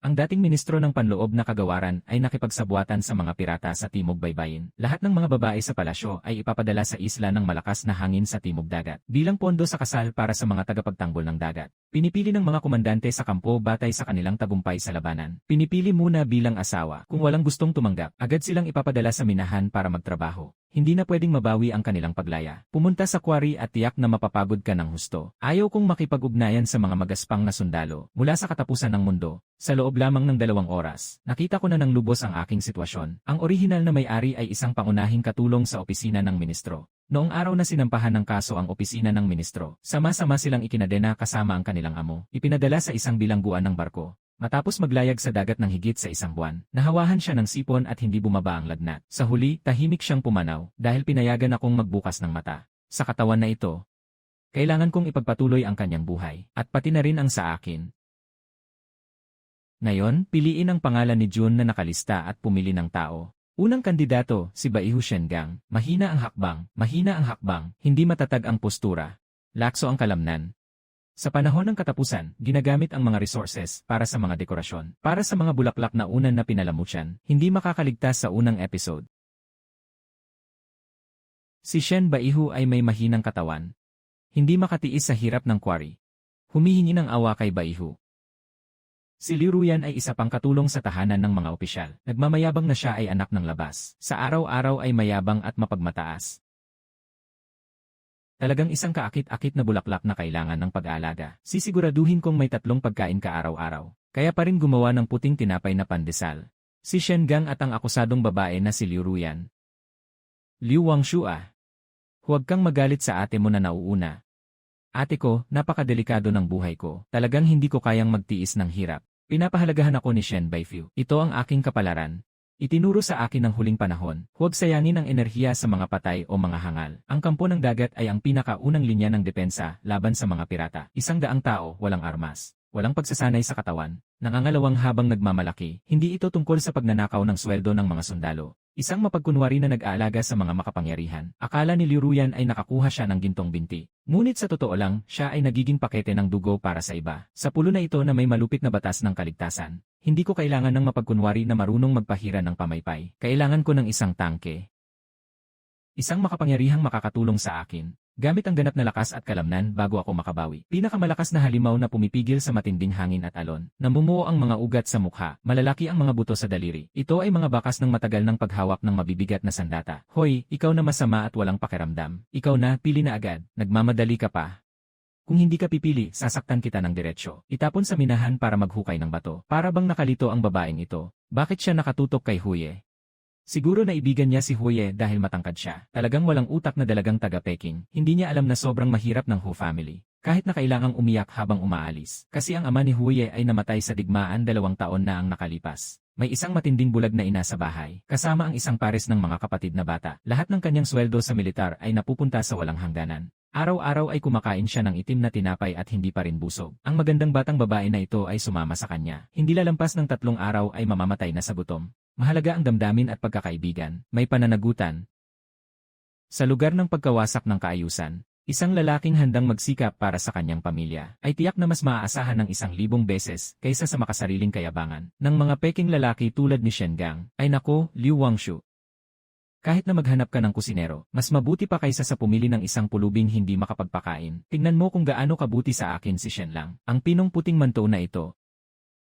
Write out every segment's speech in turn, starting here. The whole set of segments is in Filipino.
Ang dating ministro ng Panloob na Kagawaran ay nakipagsabuatan sa mga pirata sa Timog Baybayin. Lahat ng mga babae sa palasyo ay ipapadala sa isla ng malakas na hangin sa Timog Dagat bilang pondo sa kasal para sa mga tagapagtanggol ng dagat. Pinipili ng mga komandante sa kampo batay sa kanilang tagumpay sa labanan. Pinipili muna bilang asawa. Kung walang gustong tumanggap, agad silang ipapadala sa minahan para magtrabaho. Hindi na pwedeng mabawi ang kanilang paglaya. Pumunta sa quarry at tiyak na mapapagod ka ng husto. Ayaw kong makipag-ugnayan sa mga magaspang na sundalo. Mula sa katapusan ng mundo, sa loob lamang ng 2 oras, nakita ko na ng lubos ang aking sitwasyon. Ang orihinal na may-ari ay isang pangunahing katulong sa opisina ng ministro. Noong araw na sinampahan ng kaso ang opisina ng ministro, sama-sama silang ikinadena kasama ang kanilang amo. Ipinadala sa isang bilangguan ng barko. Matapos maglayag sa dagat ng higit sa 1 buwan, nahawahan siya ng sipon at hindi bumaba ang lagnat. Sa huli, tahimik siyang pumanaw dahil pinayagan akong magbukas ng mata. Sa katawan na ito, kailangan kong ipagpatuloy ang kanyang buhay, at pati na rin ang sa akin. Ngayon, piliin ang pangalan ni June na nakalista at pumili ng tao. Unang kandidato, si Baihu Shengang. Mahina ang hakbang, hindi matatag ang postura. Lakso ang kalamnan. Sa panahon ng katapusan, ginagamit ang mga resources para sa mga dekorasyon. Para sa mga bulaklak na unan na pinalamutsyan, hindi makakaligtas sa unang episode. Si Shen Baihu ay may mahinang katawan. Hindi makatiis sa hirap ng quarry. Humihingi ng awa kay Baihu. Si Liu Ruyan ay isa pang katulong sa tahanan ng mga opisyal. Nagmamayabang na siya ay anak ng labas. Sa araw-araw ay mayabang at mapagmataas. Talagang isang kaakit-akit na bulaklak na kailangan ng pag-aalaga. Sisiguraduhin kong may 3 pagkain ka araw-araw. Kaya pa rin gumawa ng puting tinapay na pandesal. Si Shengang at ang akusadong babae na si Liu Ruyan. Liu Wangshua. Huwag kang magalit sa ate mo na nauuna. Ate ko, napakadelikado ng buhay ko. Talagang hindi ko kayang magtiis ng hirap. Pinapahalagahan ako ni Shen Baifu. Ito ang aking kapalaran. Itinuro sa akin ng huling panahon, huwag sayangin ang enerhiya sa mga patay o mga hangal. Ang kampo ng dagat ay ang pinakaunang linya ng depensa laban sa mga pirata. 100 tao, walang armas, walang pagsasanay sa katawan, nangangalawang habang nagmamalaki. Hindi ito tungkol sa pagnanakaw ng sweldo ng mga sundalo. Isang mapagkunwari na nag-aalaga sa mga makapangyarihan. Akala ni Liu Ruyan ay nakakuha siya ng gintong binti. Ngunit sa totoo lang, siya ay nagiging pakete ng dugo para sa iba. Sa pulo na ito na may malupit na batas ng kaligtasan, hindi ko kailangan ng mapagkunwari na marunong magpahira ng pamaypay. Kailangan ko ng isang tangke. Isang makapangyarihang makakatulong sa akin. Gamit ang ganap na lakas at kalamnan bago ako makabawi. Pinakamalakas na halimaw na pumipigil sa matinding hangin at alon. Namumuo ang mga ugat sa mukha, malalaki ang mga buto sa daliri. Ito ay mga bakas ng matagal ng paghawak ng mabibigat na sandata. Hoy, ikaw na masama at walang pakiramdam. Ikaw na, pili na agad. Nagmamadali ka pa. Kung hindi ka pipili, sasaktan kita ng diretsyo. Itapon sa minahan para maghukay ng bato. Para bang nakalito ang babaeng ito? Bakit siya nakatutok kay Huye? Siguro naibigan niya si Huye dahil matangkad siya. Talagang walang utak na dalagang taga-Peking. Hindi niya alam na sobrang mahirap ng Hu family. Kahit na kailangang umiyak habang umaalis. Kasi ang ama ni Huye ay namatay sa digmaan 2 taon na ang nakalipas. May isang matinding bulag na ina sa bahay. Kasama ang isang pares ng mga kapatid na bata. Lahat ng kanyang sweldo sa militar ay napupunta sa walang hangganan. Araw-araw ay kumakain siya ng itim na tinapay at hindi pa rin busog. Ang magandang batang babae na ito ay sumama sa kanya. Hindi lalampas ng 3 araw ay mamamatay na sa gutom. Mahalaga ang damdamin at pagkakaibigan. May pananagutan. Sa lugar ng pagkawasak ng kaayusan, isang lalaking handang magsikap para sa kanyang pamilya ay tiyak na mas maaasahan ng 1,000 beses kaysa sa makasariling kayabangan ng mga Peking lalaki tulad ni Shengang. Ay nako, Liu Wangshu. Kahit na maghanap ka ng kusinero, mas mabuti pa kaysa sa pumili ng isang pulubing hindi makapagpakain. Tingnan mo kung gaano kabuti sa akin si Shen Lang. Ang pinong puting manto na ito.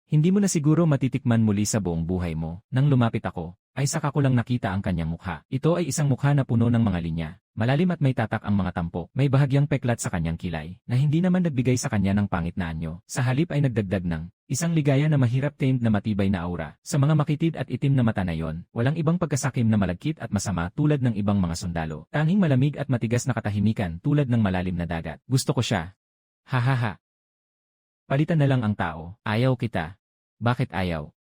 Hindi mo na siguro matitikman muli sa buong buhay mo. Nang lumapit ako, ay saka ko lang nakita ang kanyang mukha. Ito ay isang mukha na puno ng mga linya. Malalim at may tatak ang mga tampok. May bahagyang peklat sa kanyang kilay, na hindi naman nagbigay sa kanya ng pangit na anyo. Sa halip ay nagdagdag ng isang ligaya na mahirap tamed na matibay na aura. Sa mga makitid at itim na mata na yon, walang ibang pagkasakim na malagkit at masama tulad ng ibang mga sundalo. Tanging malamig at matigas na katahimikan tulad ng malalim na dagat. Gusto ko siya. Hahaha. Palitan na lang ang tao. Ayaw kita. Bakit ayaw?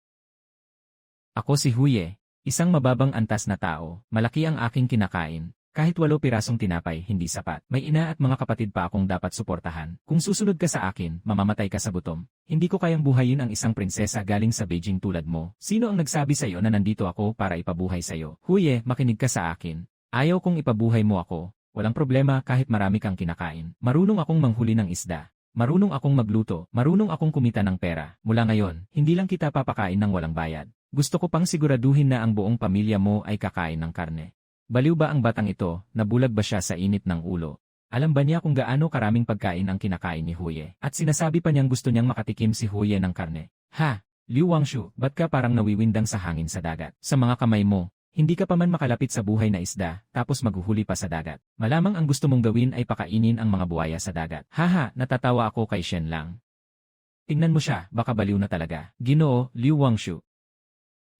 Ako si Huye, isang mababang antas na tao. Malaki ang aking kinakain. Kahit 8 pirasong tinapay, hindi sapat. May ina at mga kapatid pa akong dapat suportahan. Kung susunod ka sa akin, mamamatay ka sa gutom. Hindi ko kayang buhayin ang isang prinsesa galing sa Beijing tulad mo. Sino ang nagsabi sa iyo na nandito ako para ipabuhay sa iyo? Huye, makinig ka sa akin. Ayaw kong ipabuhay mo ako. Walang problema kahit marami kang kinakain. Marunong akong manghuli ng isda. Marunong akong magluto, marunong akong kumita ng pera. Mula ngayon, hindi lang kita papakain ng walang bayad. Gusto ko pang siguraduhin na ang buong pamilya mo ay kakain ng karne. Baliw ba ang batang ito? Nabulag ba siya sa init ng ulo? Alam ba niya kung gaano karaming pagkain ang kinakain ni Huye? At sinasabi pa niyang gusto niyang makatikim si Huye ng karne. Ha? Liu Wangshu, ba't ka parang nawiwindang sa hangin sa dagat? Sa mga kamay mo, hindi ka pa man makalapit sa buhay na isda, tapos maghuhuli pa sa dagat. Malamang ang gusto mong gawin ay pakainin ang mga buhaya sa dagat. Haha, natatawa ako kay Shen Lang. Tingnan mo siya, baka baliw na talaga. Ginoo, Liu Wangshu.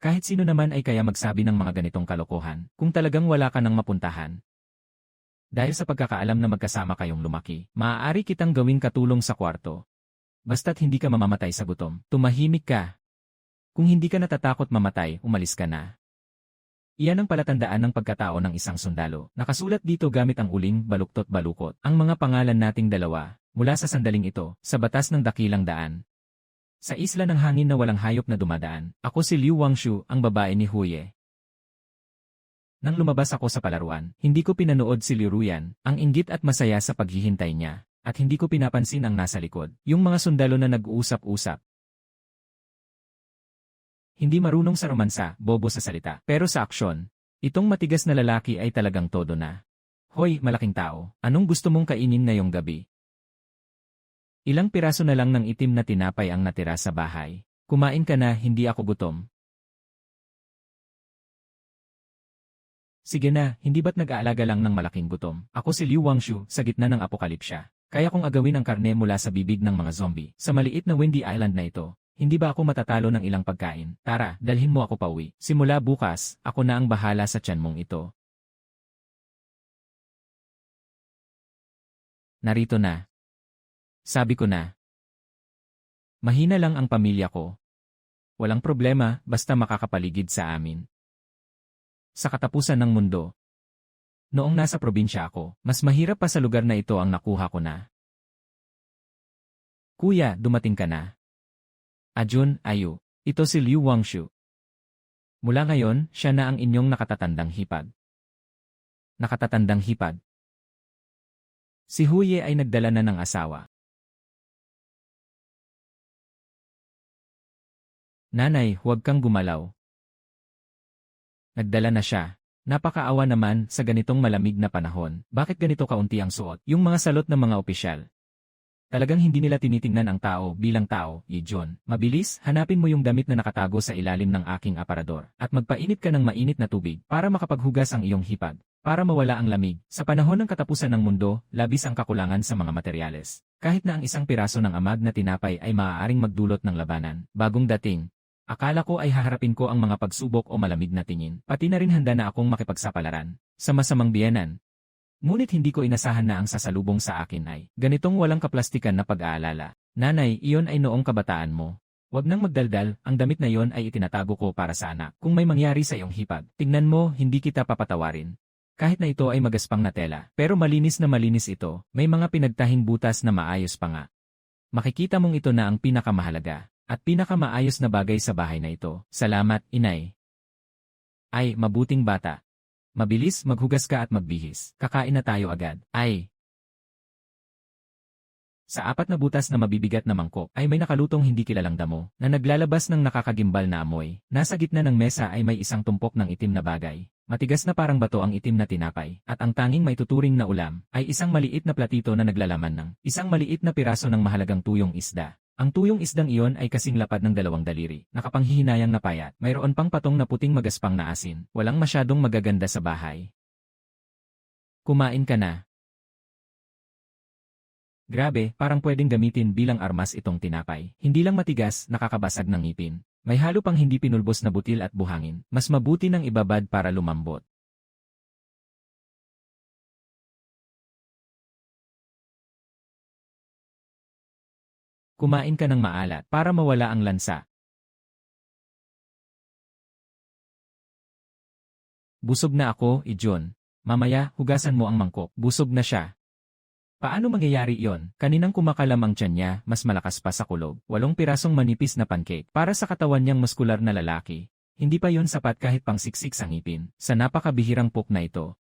Kahit sino naman ay kaya magsabi ng mga ganitong kalokohan, kung talagang wala ka nang mapuntahan. Dahil sa pagkakaalam na magkasama kayong lumaki, maaari kitang gawing katulong sa kwarto. Basta't hindi ka mamamatay sa gutom, tumahimik ka. Kung hindi ka natatakot mamatay, umalis ka na. Iyan ang palatandaan ng pagkatao ng isang sundalo. Nakasulat dito gamit ang uling, baluktot balukot. Ang mga pangalan nating dalawa, mula sa sandaling ito, sa batas ng dakilang daan. Sa isla ng hangin na walang hayop na dumadaan, ako si Liu Wangshu, ang babae ni Huye. Nang lumabas ako sa palaruan, hindi ko pinanood si Liu Ruyan, ang inggit at masaya sa paghihintay niya, at hindi ko pinapansin ang nasa likod, yung mga sundalo na nag-uusap-usap. Hindi marunong sa romansa, bobo sa salita, pero sa aksyon, itong matigas na lalaki ay talagang todo na. Hoy, malaking tao, anong gusto mong kainin ngayong gabi? Ilang piraso na lang ng itim na tinapay ang natira sa bahay. Kumain ka na, hindi ako gutom. Sige na, hindi ba't nag-aalaga lang ng malaking gutom? Ako si Liu Wangshu, sa gitna ng apokalipsya. Kaya kong agawin ang karne mula sa bibig ng mga zombie. Sa maliit na windy island na ito, hindi ba ako matatalo ng ilang pagkain? Tara, dalhin mo ako pauwi. Simula bukas, ako na ang bahala sa tiyan mong ito. Narito na. Sabi ko na. Mahina lang ang pamilya ko. Walang problema, basta makakapaligid sa amin. Sa katapusan ng mundo. Noong nasa probinsya ako, mas mahirap pa sa lugar na ito ang nakuha ko na. Kuya, dumating ka na. Ajun, ayu. Ito si Liu Wangshu. Mula ngayon, siya na ang inyong nakatatandang hipag. Nakatatandang hipag. Si Huye ay nagdala na ng asawa. Nanay, huwag kang gumalaw. Nagdala na siya. Napakaawa naman sa ganitong malamig na panahon. Bakit ganito kaunti ang suot? Yung mga salot ng mga opisyal. Talagang hindi nila tinitingnan ang tao bilang tao, John. Mabilis, hanapin mo yung damit na nakatago sa ilalim ng aking aparador. At magpainit ka ng mainit na tubig para makapaghugas ang iyong hipag. Para mawala ang lamig. Sa panahon ng katapusan ng mundo, labis ang kakulangan sa mga materyales. Kahit na ang isang piraso ng amag na tinapay ay maaaring magdulot ng labanan. Bagong dating. Akala ko ay haharapin ko ang mga pagsubok o malamig na tingin. Pati na rin handa na akong makipagsapalaran sa masamang biyenan. Ngunit hindi ko inasahan na ang sasalubong sa akin ay ganitong walang kaplastikan na pag-aalala. Nanay, iyon ay noong kabataan mo. Huwag nang magdaldal, ang damit na iyon ay itinatago ko para sa anak. Kung may mangyari sa iyong hipag, tingnan mo, hindi kita papatawarin. Kahit na ito ay magaspang na tela, pero malinis na malinis ito, may mga pinagtahing butas na maayos pa nga. Makikita mong ito na ang pinakamahalaga. At pinakamaayos na bagay sa bahay na ito. Salamat, inay. Ay, mabuting bata. Mabilis, maghugas ka at magbihis. Kakain na tayo agad. Ay. Sa apat na butas na mabibigat na mangkok ay may nakalutong hindi kilalang damo na naglalabas ng nakakagimbal na amoy. Nasa gitna ng mesa ay may isang tumpok ng itim na bagay. Matigas na parang bato ang itim na tinapay, at ang tanging may tuturing na ulam ay isang maliit na platito na naglalaman ng isang maliit na piraso ng mahalagang tuyong isda. Ang tuyong isdang iyon ay kasing lapad ng 2 daliri, nakapanghihinayang na payat, mayroon pang patong na puting magaspang na asin, walang masyadong magaganda sa bahay. Kumain ka na. Grabe, parang pwedeng gamitin bilang armas itong tinapay. Hindi lang matigas, nakakabasag ng ngipin. May halo pang hindi pinulbos na butil at buhangin, mas mabuti ng ibabad para lumambot. Kumain ka ng maalat para mawala ang lansa. Busog na ako, John. Mamaya, hugasan mo ang mangkok. Busog na siya. Paano mangyayari iyon? Kaninang kumakalam ang tiyan niya, mas malakas pa sa kulog. 8 pirasong manipis na pancake. Para sa katawan niyang muskular na lalaki. Hindi pa yon sapat kahit pang siksik sa ngipin. Sa napakabihirang pok na ito.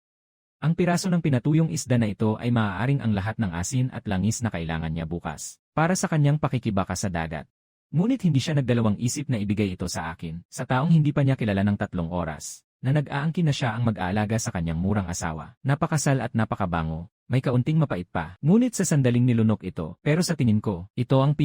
Ang piraso ng pinatuyong isda na ito ay maaaring ang lahat ng asin at langis na kailangan niya bukas. para sa kanyang pakikibaka sa dagat. Ngunit hindi siya nagdalawang isip na ibigay ito sa akin, sa taong hindi pa niya kilala ng 3 oras, na nag-aangkin na siya ang mag-aalaga sa kanyang murang asawa. Napakasal at napakabango, may kaunting mapait pa. Ngunit sa sandaling nilunok ito, pero sa tingin ko, ito ang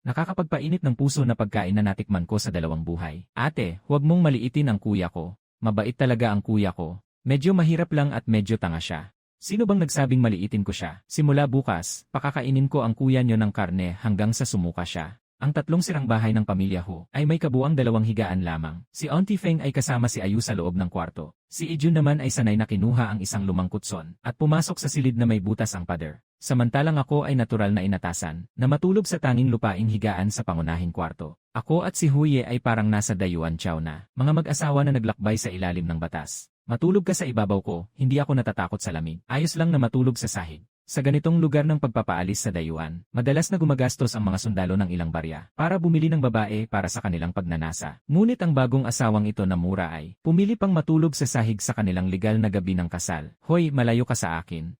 nakakapagpainit ng puso na pagkain na natikman ko sa 2 buhay. Ate, huwag mong maliitin ang kuya ko. Mabait talaga ang kuya ko. Medyo mahirap lang at medyo tanga siya. Sino bang nagsabing maliitin ko siya? Simula bukas, pakakainin ko ang kuya niyo ng karne hanggang sa sumuka siya. Ang 3 sirang bahay ng pamilya Ho ay may kabuang 2 higaan lamang. Si Auntie Feng ay kasama si Ayu sa loob ng kwarto. Si Ijun naman ay sanay na kinuha ang isang lumang kutson at pumasok sa silid na may butas ang pader. Samantalang ako ay natural na inatasan na matulog sa tanging lupaing higaan sa pangunahing kwarto. Ako at si Huye ay parang nasa dayuan chow na, mga mag-asawa na naglakbay sa ilalim ng batas. Matulog ka sa ibabaw ko, hindi ako natatakot sa lamig. Ayos lang na matulog sa sahig. Sa ganitong lugar ng pagpapaalis sa dayuan, madalas na gumagastos ang mga sundalo ng ilang barya para bumili ng babae para sa kanilang pagnanasa. Ngunit ang bagong asawang ito na mura ay pumili pang matulog sa sahig sa kanilang legal na gabi ng kasal. Hoy, malayo ka sa akin.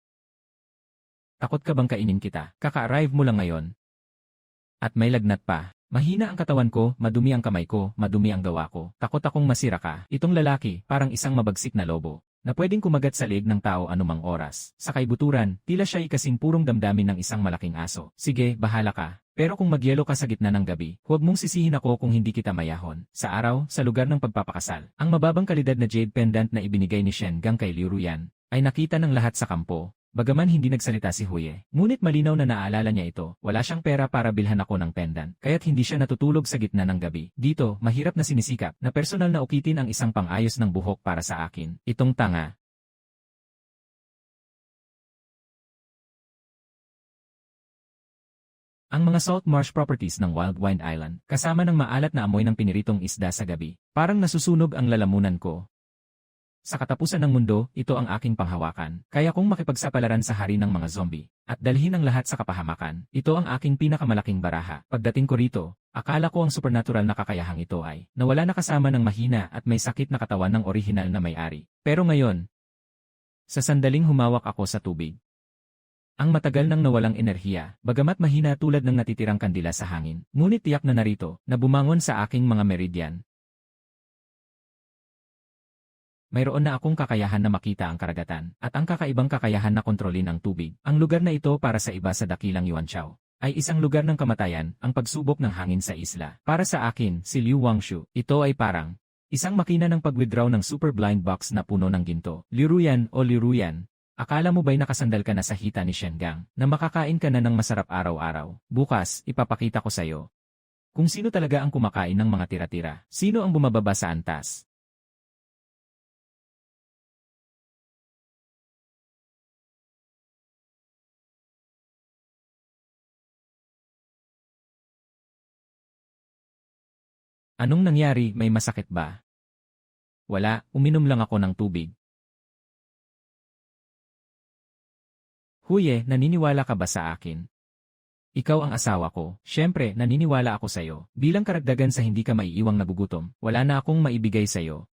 Takot ka bang kainin kita? Kaka-arrive mo lang ngayon. At may lagnat pa. Mahina ang katawan ko, madumi ang kamay ko, madumi ang gawa ko. Takot akong masira ka. Itong lalaki, parang isang mabagsik na lobo na pwedeng kumagat sa leeg ng tao anumang oras. Sa kaibuturan, tila siya ay kasing purong damdamin ng isang malaking aso. Sige, bahala ka. Pero kung magyelo ka sa gitna ng gabi, huwag mong sisihin ako kung hindi kita mayahon. Sa araw, sa lugar ng pagpapakasal, ang mababang kalidad na jade pendant na ibinigay ni Shen Gang kay Liu Ruyan ay nakita ng lahat sa kampo. Bagaman hindi nagsalita si Huye, ngunit malinaw na naalala niya ito, wala siyang pera para bilhan ako ng pendant, kaya't hindi siya natutulog sa gitna ng gabi. Dito, mahirap na sinisikap na personal na ukitin ang isang pang-ayos ng buhok para sa akin. Itong tanga. Ang mga salt marsh properties ng Wild Wine Island, kasama ng maalat na amoy ng piniritong isda sa gabi, parang nasusunog ang lalamunan ko. Sa katapusan ng mundo, ito ang aking panghawakan. Kaya kung makipagsapalaran sa hari ng mga zombie, at dalhin ang lahat sa kapahamakan, ito ang aking pinakamalaking baraha. Pagdating ko rito, akala ko ang supernatural na kakayahang ito ay nawala na kasama ng mahina at may sakit na katawan ng orihinal na may-ari. Pero ngayon, sa sandaling humawak ako sa tubig, ang matagal nang nawalang enerhiya, bagamat mahina tulad ng natitirang kandila sa hangin, ngunit tiyak na narito, na bumangon sa aking mga meridian. Mayroon na akong kakayahan na makita ang karagatan, at ang kakaibang kakayahan na kontrolin ang tubig. Ang lugar na ito para sa iba sa dakilang Yuanchao ay isang lugar ng kamatayan, ang pagsubok ng hangin sa isla. Para sa akin, si Liu Wangshu, ito ay parang isang makina ng pag-withdraw ng super blind box na puno ng ginto. Liu Ruyan o Liu Ruyan, akala mo ba'y nakasandal ka na sa hita ni Shen Gang, na makakain ka na ng masarap araw-araw? Bukas, ipapakita ko sa'yo kung sino talaga ang kumakain ng mga tira-tira. Sino ang bumababa sa antas? Anong nangyari, may masakit ba? Wala, uminom lang ako ng tubig. Huye, naniniwala ka ba sa akin? Ikaw ang asawa ko. Siyempre, naniniwala ako sa'yo. Bilang karagdagan sa hindi ka maiiwang nagugutom, wala na akong maibigay sa'yo.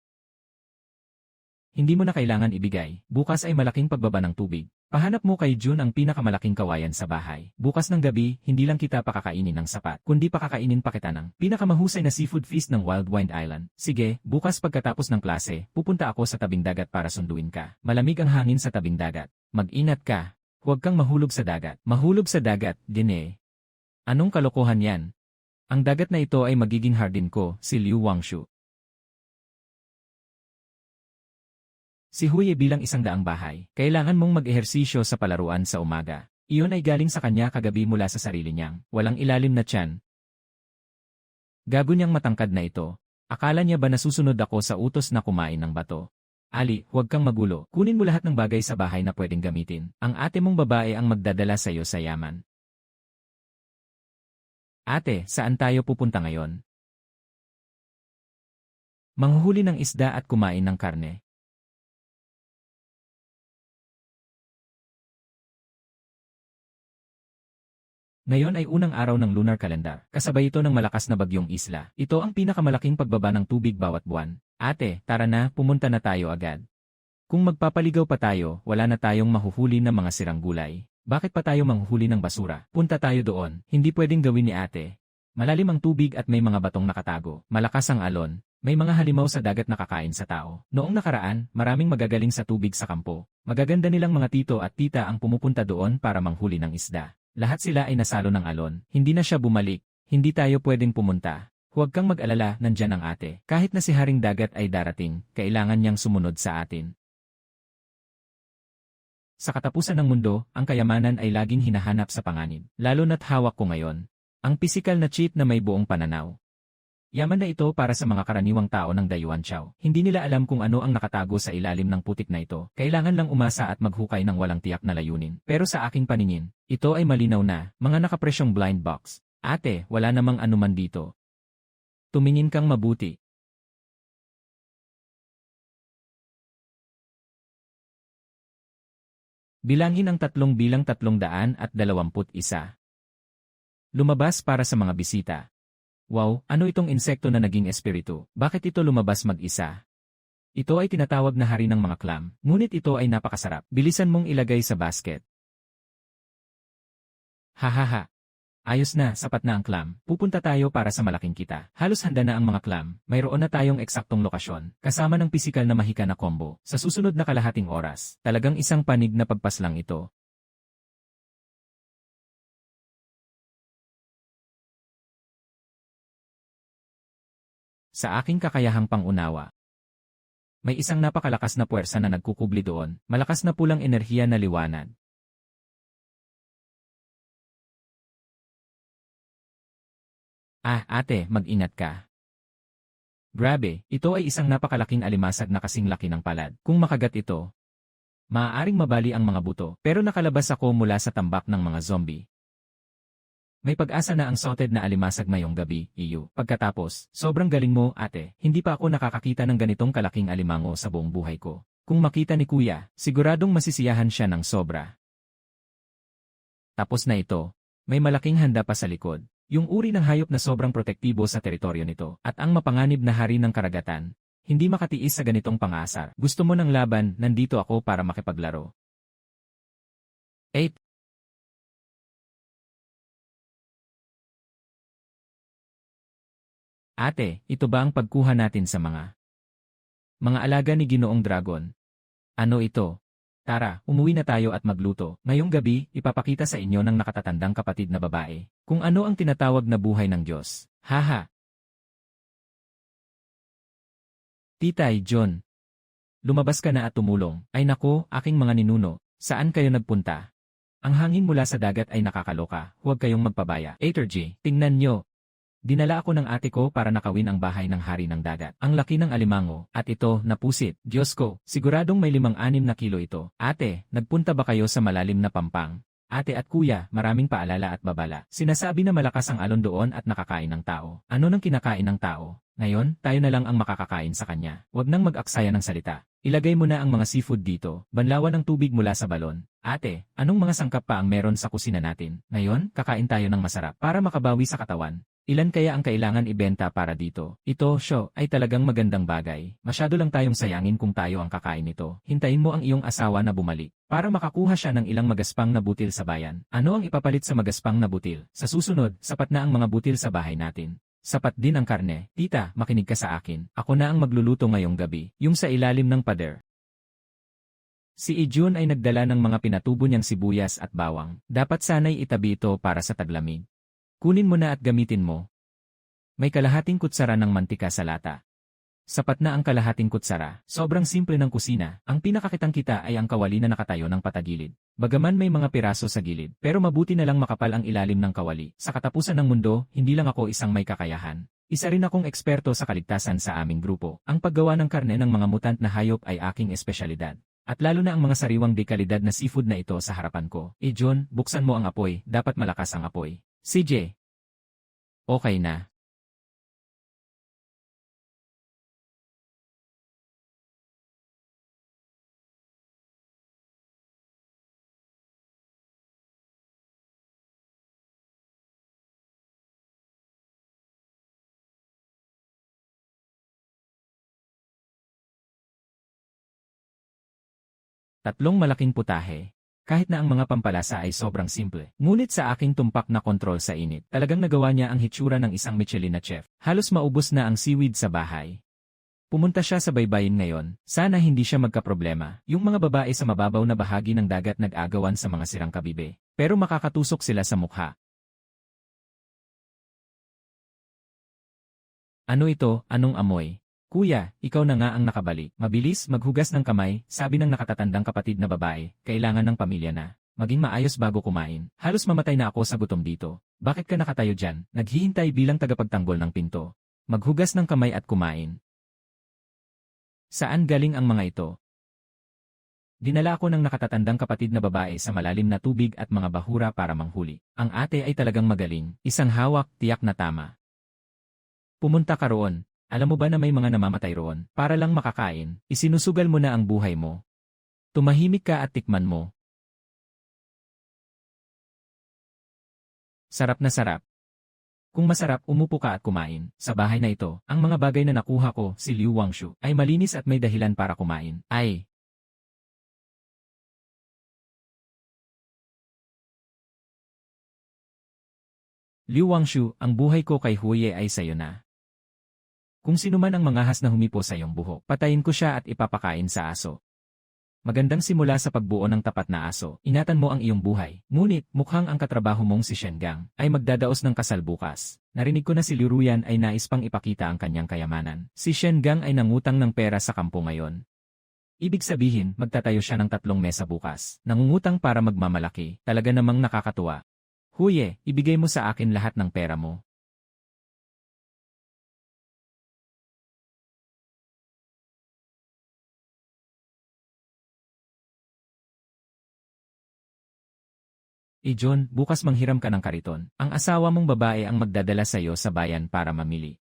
Hindi mo na kailangan ibigay. Bukas ay malaking pagbaba ng tubig. Pahanap mo kay Jun ang pinakamalaking kawayan sa bahay. Bukas ng gabi, hindi lang kita pakakainin ng sapat, kundi pakakainin pa kita ng pinakamahusay na seafood feast ng Wild Wine Island. Sige, bukas pagkatapos ng klase, pupunta ako sa tabing dagat para sunduin ka. Malamig ang hangin sa tabing dagat. Mag-ingat ka. Huwag kang mahulog sa dagat. Mahulog sa dagat, din. Anong kalokohan yan? Ang dagat na ito ay magiging hardin ko, si Liu Wangshu. Si Huye bilang isang daang bahay, kailangan mong mag-ehersisyo sa palaruan sa umaga. Iyon ay galing sa kanya kagabi mula sa sarili niyang walang ilalim na tiyan. Gago niyang matangkad na ito. Akala niya ba nasusunod ako sa utos na kumain ng bato? Ali, huwag kang magulo. Kunin mo lahat ng bagay sa bahay na pwedeng gamitin. Ang ate mong babae ang magdadala sa iyo sa yaman. Ate, saan tayo pupunta ngayon? Manghuhuli ng isda at kumain ng karne. Ngayon ay unang araw ng lunar calendar, kasabay ito ng malakas na bagyong isla. Ito ang pinakamalaking pagbaba ng tubig bawat buwan. Ate, tara na, pumunta na tayo agad. Kung magpapaligaw pa tayo, wala na tayong mahuhuli na mga sirang gulay. Bakit pa tayo manghuhuli ng basura? Punta tayo doon. Hindi pwedeng gawin ni ate. Malalim ang tubig at may mga batong nakatago. Malakas ang alon. May mga halimaw sa dagat na kakain sa tao. Noong nakaraan, maraming magagaling sa tubig sa kampo. Magaganda nilang mga tito at tita ang pumupunta doon para manghuli ng isda. Lahat sila ay nasalo ng alon. Hindi na siya bumalik. Hindi tayo pwedeng pumunta. Huwag kang mag-alala, nandyan ang ate. Kahit na si Haring Dagat ay darating, kailangan niyang sumunod sa atin. Sa katapusan ng mundo, ang kayamanan ay laging hinahanap sa panganib. Lalo na't hawak ko ngayon. Ang pisikal na cheat na may buong pananaw. Yaman na ito para sa mga karaniwang tao ng Dayuan Chow. Hindi nila alam kung ano ang nakatago sa ilalim ng putik na ito. Kailangan lang umasa at maghukay ng walang tiyak na layunin. Pero sa aking paningin, ito ay malinaw na, mga nakapresyong blind box. Ate, wala namang anuman dito. Tumingin kang mabuti. Bilangin ang 3 bilang 321. Lumabas para sa mga bisita. Wow, ano itong insekto na naging espiritu? Bakit ito lumabas mag-isa? Ito ay tinatawag na hari ng mga clam, ngunit ito ay napakasarap. Bilisan mong ilagay sa basket. Hahaha. Ayos na, sapat na ang clam. Pupunta tayo para sa malaking kita. Halos handa na ang mga clam. Mayroon na tayong eksaktong lokasyon, kasama ng pisikal na mahika na combo. Sa susunod na kalahating oras, talagang isang panig na pagpaslang ito. Sa aking kakayahang pangunawa. May isang napakalakas na puwersa na nagkukubli doon, malakas na pulang enerhiya na liwanag. Ah, ate, mag-ingat ka. Grabe, ito ay isang napakalaking alimasag na kasing laki ng palad. Kung makagat ito, maaaring mabali ang mga buto, pero nakalabas ako mula sa tambak ng mga zombie. May pag-asa na ang salted na alimasag ngayong gabi, iyo. Pagkatapos, sobrang galing mo, ate. Hindi pa ako nakakakita ng ganitong kalaking alimango sa buong buhay ko. Kung makita ni kuya, siguradong masisiyahan siya ng sobra. Tapos na ito. May malaking handa pa sa likod. Yung uri ng hayop na sobrang protektibo sa teritoryo nito, at ang mapanganib na hari ng karagatan. Hindi makatiis sa ganitong pang-aasar. Gusto mo ng laban, nandito ako para makipaglaro. 8. Ate, ito ba ang pagkuha natin sa mga alaga ni Ginoong Dragon? Ano ito? Tara, umuwi na tayo at magluto. Ngayong gabi, ipapakita sa inyo ng nakatatandang kapatid na babae kung ano ang tinatawag na buhay ng Diyos. Haha! Titay John, lumabas ka na at tumulong. Ay nako, aking mga ninuno, saan kayo nagpunta? Ang hangin mula sa dagat ay nakakaloka, huwag kayong magpabaya. Atergy, tingnan nyo. Dinala ako ng ate ko para nakawin ang bahay ng hari ng dagat. Ang laki ng alimango, at ito, napusit. Diyos ko, siguradong may 5-6 na kilo ito. Ate, nagpunta ba kayo sa malalim na pampang? Ate at kuya, maraming paalala at babala. Sinasabi na malakas ang alon doon at nakakain ng tao. Ano nang kinakain ng tao? Ngayon, tayo na lang ang makakakain sa kanya. Huwag nang mag-aksaya ng salita. Ilagay mo na ang mga seafood dito. Banlawan ng tubig mula sa balon. Ate, anong mga sangkap pa ang meron sa kusina natin? Ngayon, kakain tayo ng masarap para makabawi sa katawan. Ilan kaya ang kailangan ibenta para dito? Ito, show, ay talagang magandang bagay. Masyado lang tayong sayangin kung tayo ang kakain nito. Hintayin mo ang iyong asawa na bumalik para makakuha siya ng ilang magaspang na butil sa bayan. Ano ang ipapalit sa magaspang na butil? Sa susunod, sapat na ang mga butil sa bahay natin. Sapat din ang karne. Tita, makinig ka sa akin. Ako na ang magluluto ngayong gabi, yung sa ilalim ng pader. Si Ijun ay nagdala ng mga pinatubo niyang sibuyas at bawang. Dapat sana'y itabi ito para sa taglamig. Kunin mo na at gamitin mo. May kalahating kutsara ng mantika sa lata. Sapat na ang kalahating kutsara. Sobrang simple ng kusina. Ang pinakakitang-kita ay ang kawali na nakatayo ng patagilid. Bagaman may mga piraso sa gilid, pero mabuti na lang makapal ang ilalim ng kawali. Sa katapusan ng mundo, hindi lang ako isang may kakayahan. Isa rin akong eksperto sa kaligtasan sa aming grupo. Ang paggawa ng karne ng mga mutant na hayop ay aking espesyalidad. At lalo na ang mga sariwang dekalidad na seafood na ito sa harapan ko. John, buksan mo ang apoy. Dapat malakas ang apoy. CJ. Okay na. Tatlong malaking putahe. kahit na ang mga pampalasa ay sobrang simple. Ngunit sa aking tumpak na kontrol sa init, talagang nagawa niya ang hitsura ng isang Michelin na chef. Halos maubos na ang seaweed sa bahay. Pumunta siya sa baybayin ngayon, sana hindi siya magkaproblema. Yung mga babae sa mababaw na bahagi ng dagat nag-agawan sa mga sirang kabibe. Pero makakatusok sila sa mukha. Ano ito? Anong amoy? Kuya, ikaw na nga ang nakabalik. Mabilis, maghugas ng kamay, sabi ng nakatatandang kapatid na babae, kailangan ng pamilya na. Maging maayos bago kumain. Halos mamatay na ako sa gutom dito. Bakit ka nakatayo dyan? Naghihintay bilang tagapagtanggol ng pinto. Maghugas ng kamay at kumain. Saan galing ang mga ito? Dinala ako ng nakatatandang kapatid na babae sa malalim na tubig at mga bahura para manghuli. Ang ate ay talagang magaling. Isang hawak, tiyak na tama. Pumunta ka roon. Alam mo ba na may mga namamatay roon? Para lang makakain, isinusugal mo na ang buhay mo. Tumahimik ka at tikman mo. Sarap na sarap. Kung masarap, umupo ka at kumain. Sa bahay na ito, ang mga bagay na nakuha ko, si Liu Wangshu, ay malinis at may dahilan para kumain. Ay! Liu Wangshu, ang buhay ko kay Huye ay sayo na. Kung sino man ang mangahas na humipo sa iyong buhok, patayin ko siya at ipapakain sa aso. Magandang simula sa pagbuo ng tapat na aso, ingatan mo ang iyong buhay. Ngunit, mukhang ang katrabaho mong si Shen Gang ay magdadaos ng kasal bukas. Narinig ko na si Liu Ruyan ay nais pang ipakita ang kanyang kayamanan. Si Shen Gang ay nangutang ng pera sa kampo ngayon. Ibig sabihin, magtatayo siya ng 3 mesa bukas. Nangungutang para magmamalaki, talaga namang nakakatuwa. Huye, ibigay mo sa akin lahat ng pera mo. John, bukas manghiram ka ng kariton. Ang asawa mong babae ang magdadala sa iyo sa bayan para mamili.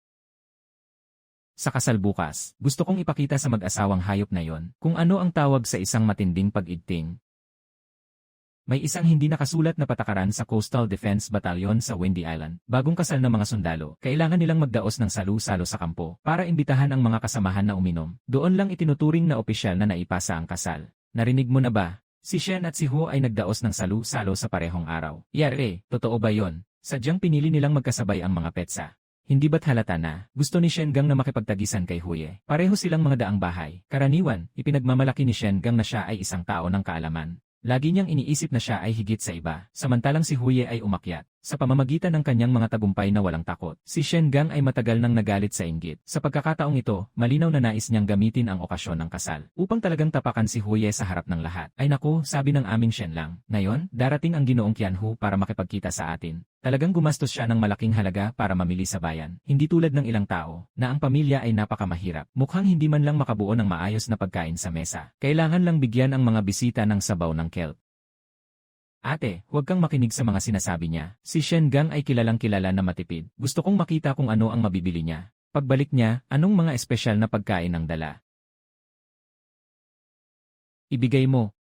Sa kasal bukas, gusto kong ipakita sa mag-asawang hayop na yon kung ano ang tawag sa isang matinding pag-igting. May isang hindi nakasulat na patakaran sa Coastal Defense Battalion sa Windy Island. Bagong kasal na mga sundalo, kailangan nilang magdaos ng salu-salo sa kampo para imbitahan ang mga kasamahan na uminom. Doon lang itinuturing na opisyal na naipasa ang kasal. Narinig mo na ba? Si Shen at si Ho ay nagdaos ng salu-salo sa parehong araw. Yare, totoo ba yon? Sadyang pinili nilang magkasabay ang mga petsa. Hindi ba't halata na gusto ni Shen Gang na makipagtagisan kay Huye? Pareho silang mga daang bahay. Karaniwan, ipinagmamalaki ni Shen Gang na siya ay isang tao ng kaalaman. Lagi niyang iniisip na siya ay higit sa iba, samantalang si Huye ay umakyat. Sa pamamagitan ng kanyang mga tagumpay na walang takot, si Shen Gang ay matagal nang nagalit sa inggit. Sa pagkakataong ito, malinaw na nais niyang gamitin ang okasyon ng kasal upang talagang tapakan si Huye sa harap ng lahat. Ay naku, sabi ng aming Shen Lang. Ngayon, darating ang Ginoong Qianhu para makipagkita sa atin. Talagang gumastos siya ng malaking halaga para mamili sa bayan. Hindi tulad ng ilang tao, na ang pamilya ay napakamahirap. Mukhang hindi man lang makabuo ng maayos na pagkain sa mesa. Kailangan lang bigyan ang mga bisita ng sabaw ng kelp. Ate, huwag kang makinig sa mga sinasabi niya. Si Shen Gang ay kilalang kilala na matipid. Gusto kong makita kung ano ang mabibili niya. Pagbalik niya, anong mga espesyal na pagkain ang dala? Ibigay mo.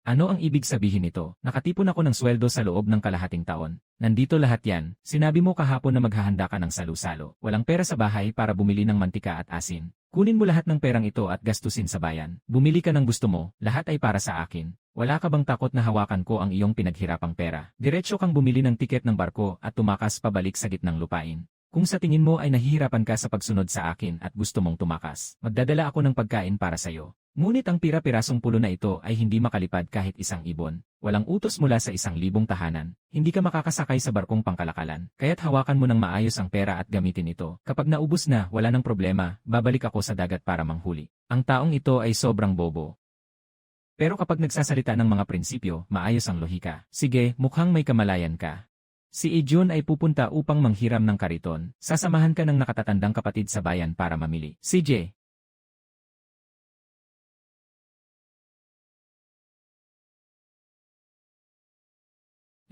Ano ang ibig sabihin nito? Nakatipon ako ng sweldo sa loob ng kalahating taon. Nandito lahat yan. Sinabi mo kahapon na maghahanda ka ng salu-salo. Walang pera sa bahay para bumili ng mantika at asin. Kunin mo lahat ng perang ito at gastusin sa bayan. Bumili ka ng gusto mo, lahat ay para sa akin. Wala ka bang takot na hawakan ko ang iyong pinaghirapang pera? Diretso kang bumili ng tiket ng barko at tumakas pabalik sa gitnang lupain. Kung sa tingin mo ay nahihirapan ka sa pagsunod sa akin at gusto mong tumakas, magdadala ako ng pagkain para sa'yo. Ngunit ang pira-pirasong pulo na ito ay hindi makalipad kahit isang ibon. Walang utos mula sa 1,000 tahanan. Hindi ka makakasakay sa barkong pangkalakalan. Kaya't hawakan mo ng maayos ang pera at gamitin ito. Kapag naubos na, wala nang problema, babalik ako sa dagat para manghuli. Ang taong ito ay sobrang bobo. Pero kapag nagsasalita ng mga prinsipyo, maayos ang lohika. Sige, mukhang may kamalayan ka. Si Ejun ay pupunta upang manghiram ng kariton. Sasamahan ka ng nakatatandang kapatid sa bayan para mamili. CJ.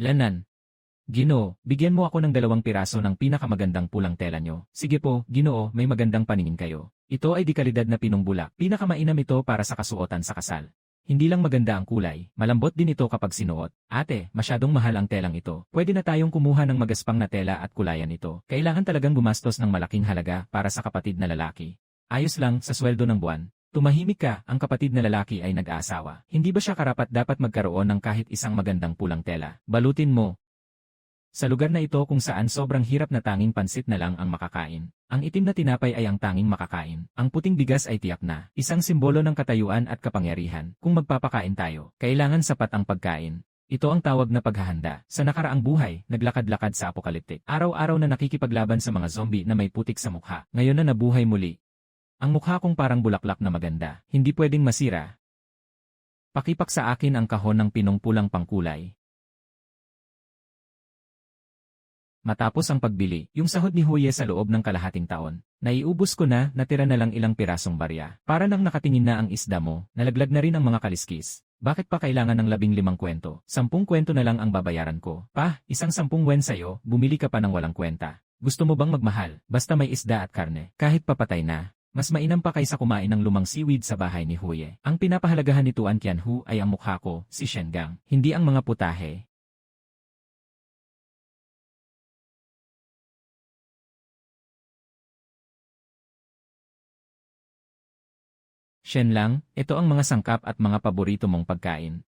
Lanan. Ginoo, bigyan mo ako ng 2 piraso ng pinakamagandang pulang tela nyo. Sige po, Ginoo, may magandang paningin kayo. Ito ay di kalidad na pinong bulak. Pinakamainam ito para sa kasuotan sa kasal. Hindi lang maganda ang kulay, malambot din ito kapag sinuot. Ate, masyadong mahal ang telang ito. Pwede na tayong kumuha ng magaspang na tela at kulayan ito. Kailangan talagang gumastos ng malaking halaga para sa kapatid na lalaki. Ayos lang sa sweldo ng buwan. Tumahimik ka, ang kapatid na lalaki ay nag-aasawa. Hindi ba siya karapat-dapat magkaroon ng kahit isang magandang pulang tela? Balutin mo. Sa lugar na ito kung saan sobrang hirap na tanging pansit na lang ang makakain. Ang itim na tinapay ay ang tanging makakain. Ang puting bigas ay tiyak na. Isang simbolo ng katayuan at kapangyarihan. Kung magpapakain tayo, kailangan sapat ang pagkain. Ito ang tawag na paghahanda. Sa nakaraang buhay, naglakad-lakad sa apokaliptik. Araw-araw na nakikipaglaban sa mga zombie na may putik sa mukha. Ngayon na nabuhay muli. Ang mukha kong parang bulaklak na maganda. Hindi pwedeng masira. Pakipak sa akin ang kahon ng pinong-pulang pangkulay. Matapos ang pagbili, yung sahod ni Huye sa loob ng kalahating taon, naiubos ko na, natira na lang ilang pirasong barya. Para nang nakatingin na ang isda mo, nalaglag na rin ang mga kaliskis. Bakit pa kailangan ng 15 kwento? 10 kwento na lang ang babayaran ko. Pa, isang 10 wen sa'yo, bumili ka pa ng walang kwenta. Gusto mo bang magmahal? Basta may isda at karne. Kahit papatay na. Mas mainam pa kaysa kumain ng lumang seaweed sa bahay ni Huye. Ang pinapahalagahan ni Tuan Qianhu ay ang mukha ko, si Shengang, hindi ang mga putahe. Shen lang, ito ang mga sangkap at mga paborito mong pagkain.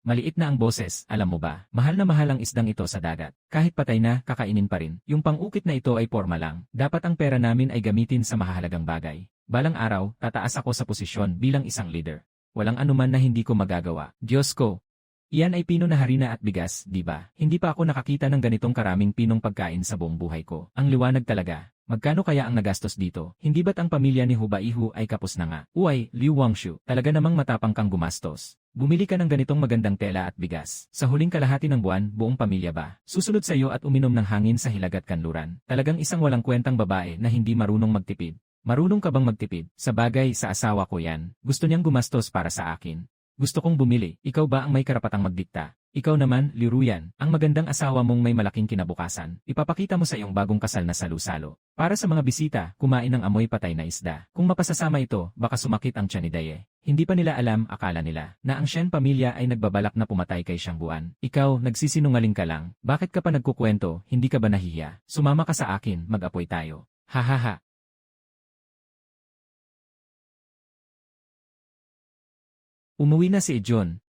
Maliit na ang boses, alam mo ba, mahal na mahal ang isdang ito sa dagat. Kahit patay na, kakainin pa rin. Yung pang-ukit na ito ay porma lang. Dapat ang pera namin ay gamitin sa mahalagang bagay. Balang araw, tataas ako sa posisyon bilang isang leader. Walang anuman na hindi ko magagawa. Diyos ko! Iyan ay pino na harina at bigas, di ba? Hindi pa ako nakakita ng ganitong karaming pinong pagkain sa buong buhay ko. Ang liwanag talaga. Magkano kaya ang nagastos dito? Hindi ba't ang pamilya ni Hubaihu ay kapos na nga? Uy, Liu Wangshu, talaga namang matapang kang gumastos. Bumili ka ng ganitong magandang tela at bigas. Sa huling kalahati ng buwan, buong pamilya ba? Susunod sa iyo at uminom ng hangin sa hilag at kanluran. Talagang isang walang kwentang babae na hindi marunong magtipid. Marunong ka bang magtipid? Sa bagay, sa asawa ko yan. Gusto niyang gumastos para sa akin. Gusto kong bumili. Ikaw ba ang may karapatang magdikta? Ikaw naman, Liu Ruyan, ang magandang asawa mong may malaking kinabukasan. Ipapakita mo sa iyong bagong kasal na salu-salo. Para sa mga bisita, kumain ng amoy patay na isda. Kung mapasasama ito, baka sumakit ang tiyan ni Daye. Hindi pa nila alam, akala nila, na ang Shen pamilya ay nagbabalak na pumatay kay Shangguan. Ikaw, nagsisinungaling ka lang. Bakit ka pa nagkukwento, hindi ka ba nahiya? Sumama ka sa akin, mag-apoy tayo. Hahaha. Umuwi na si John.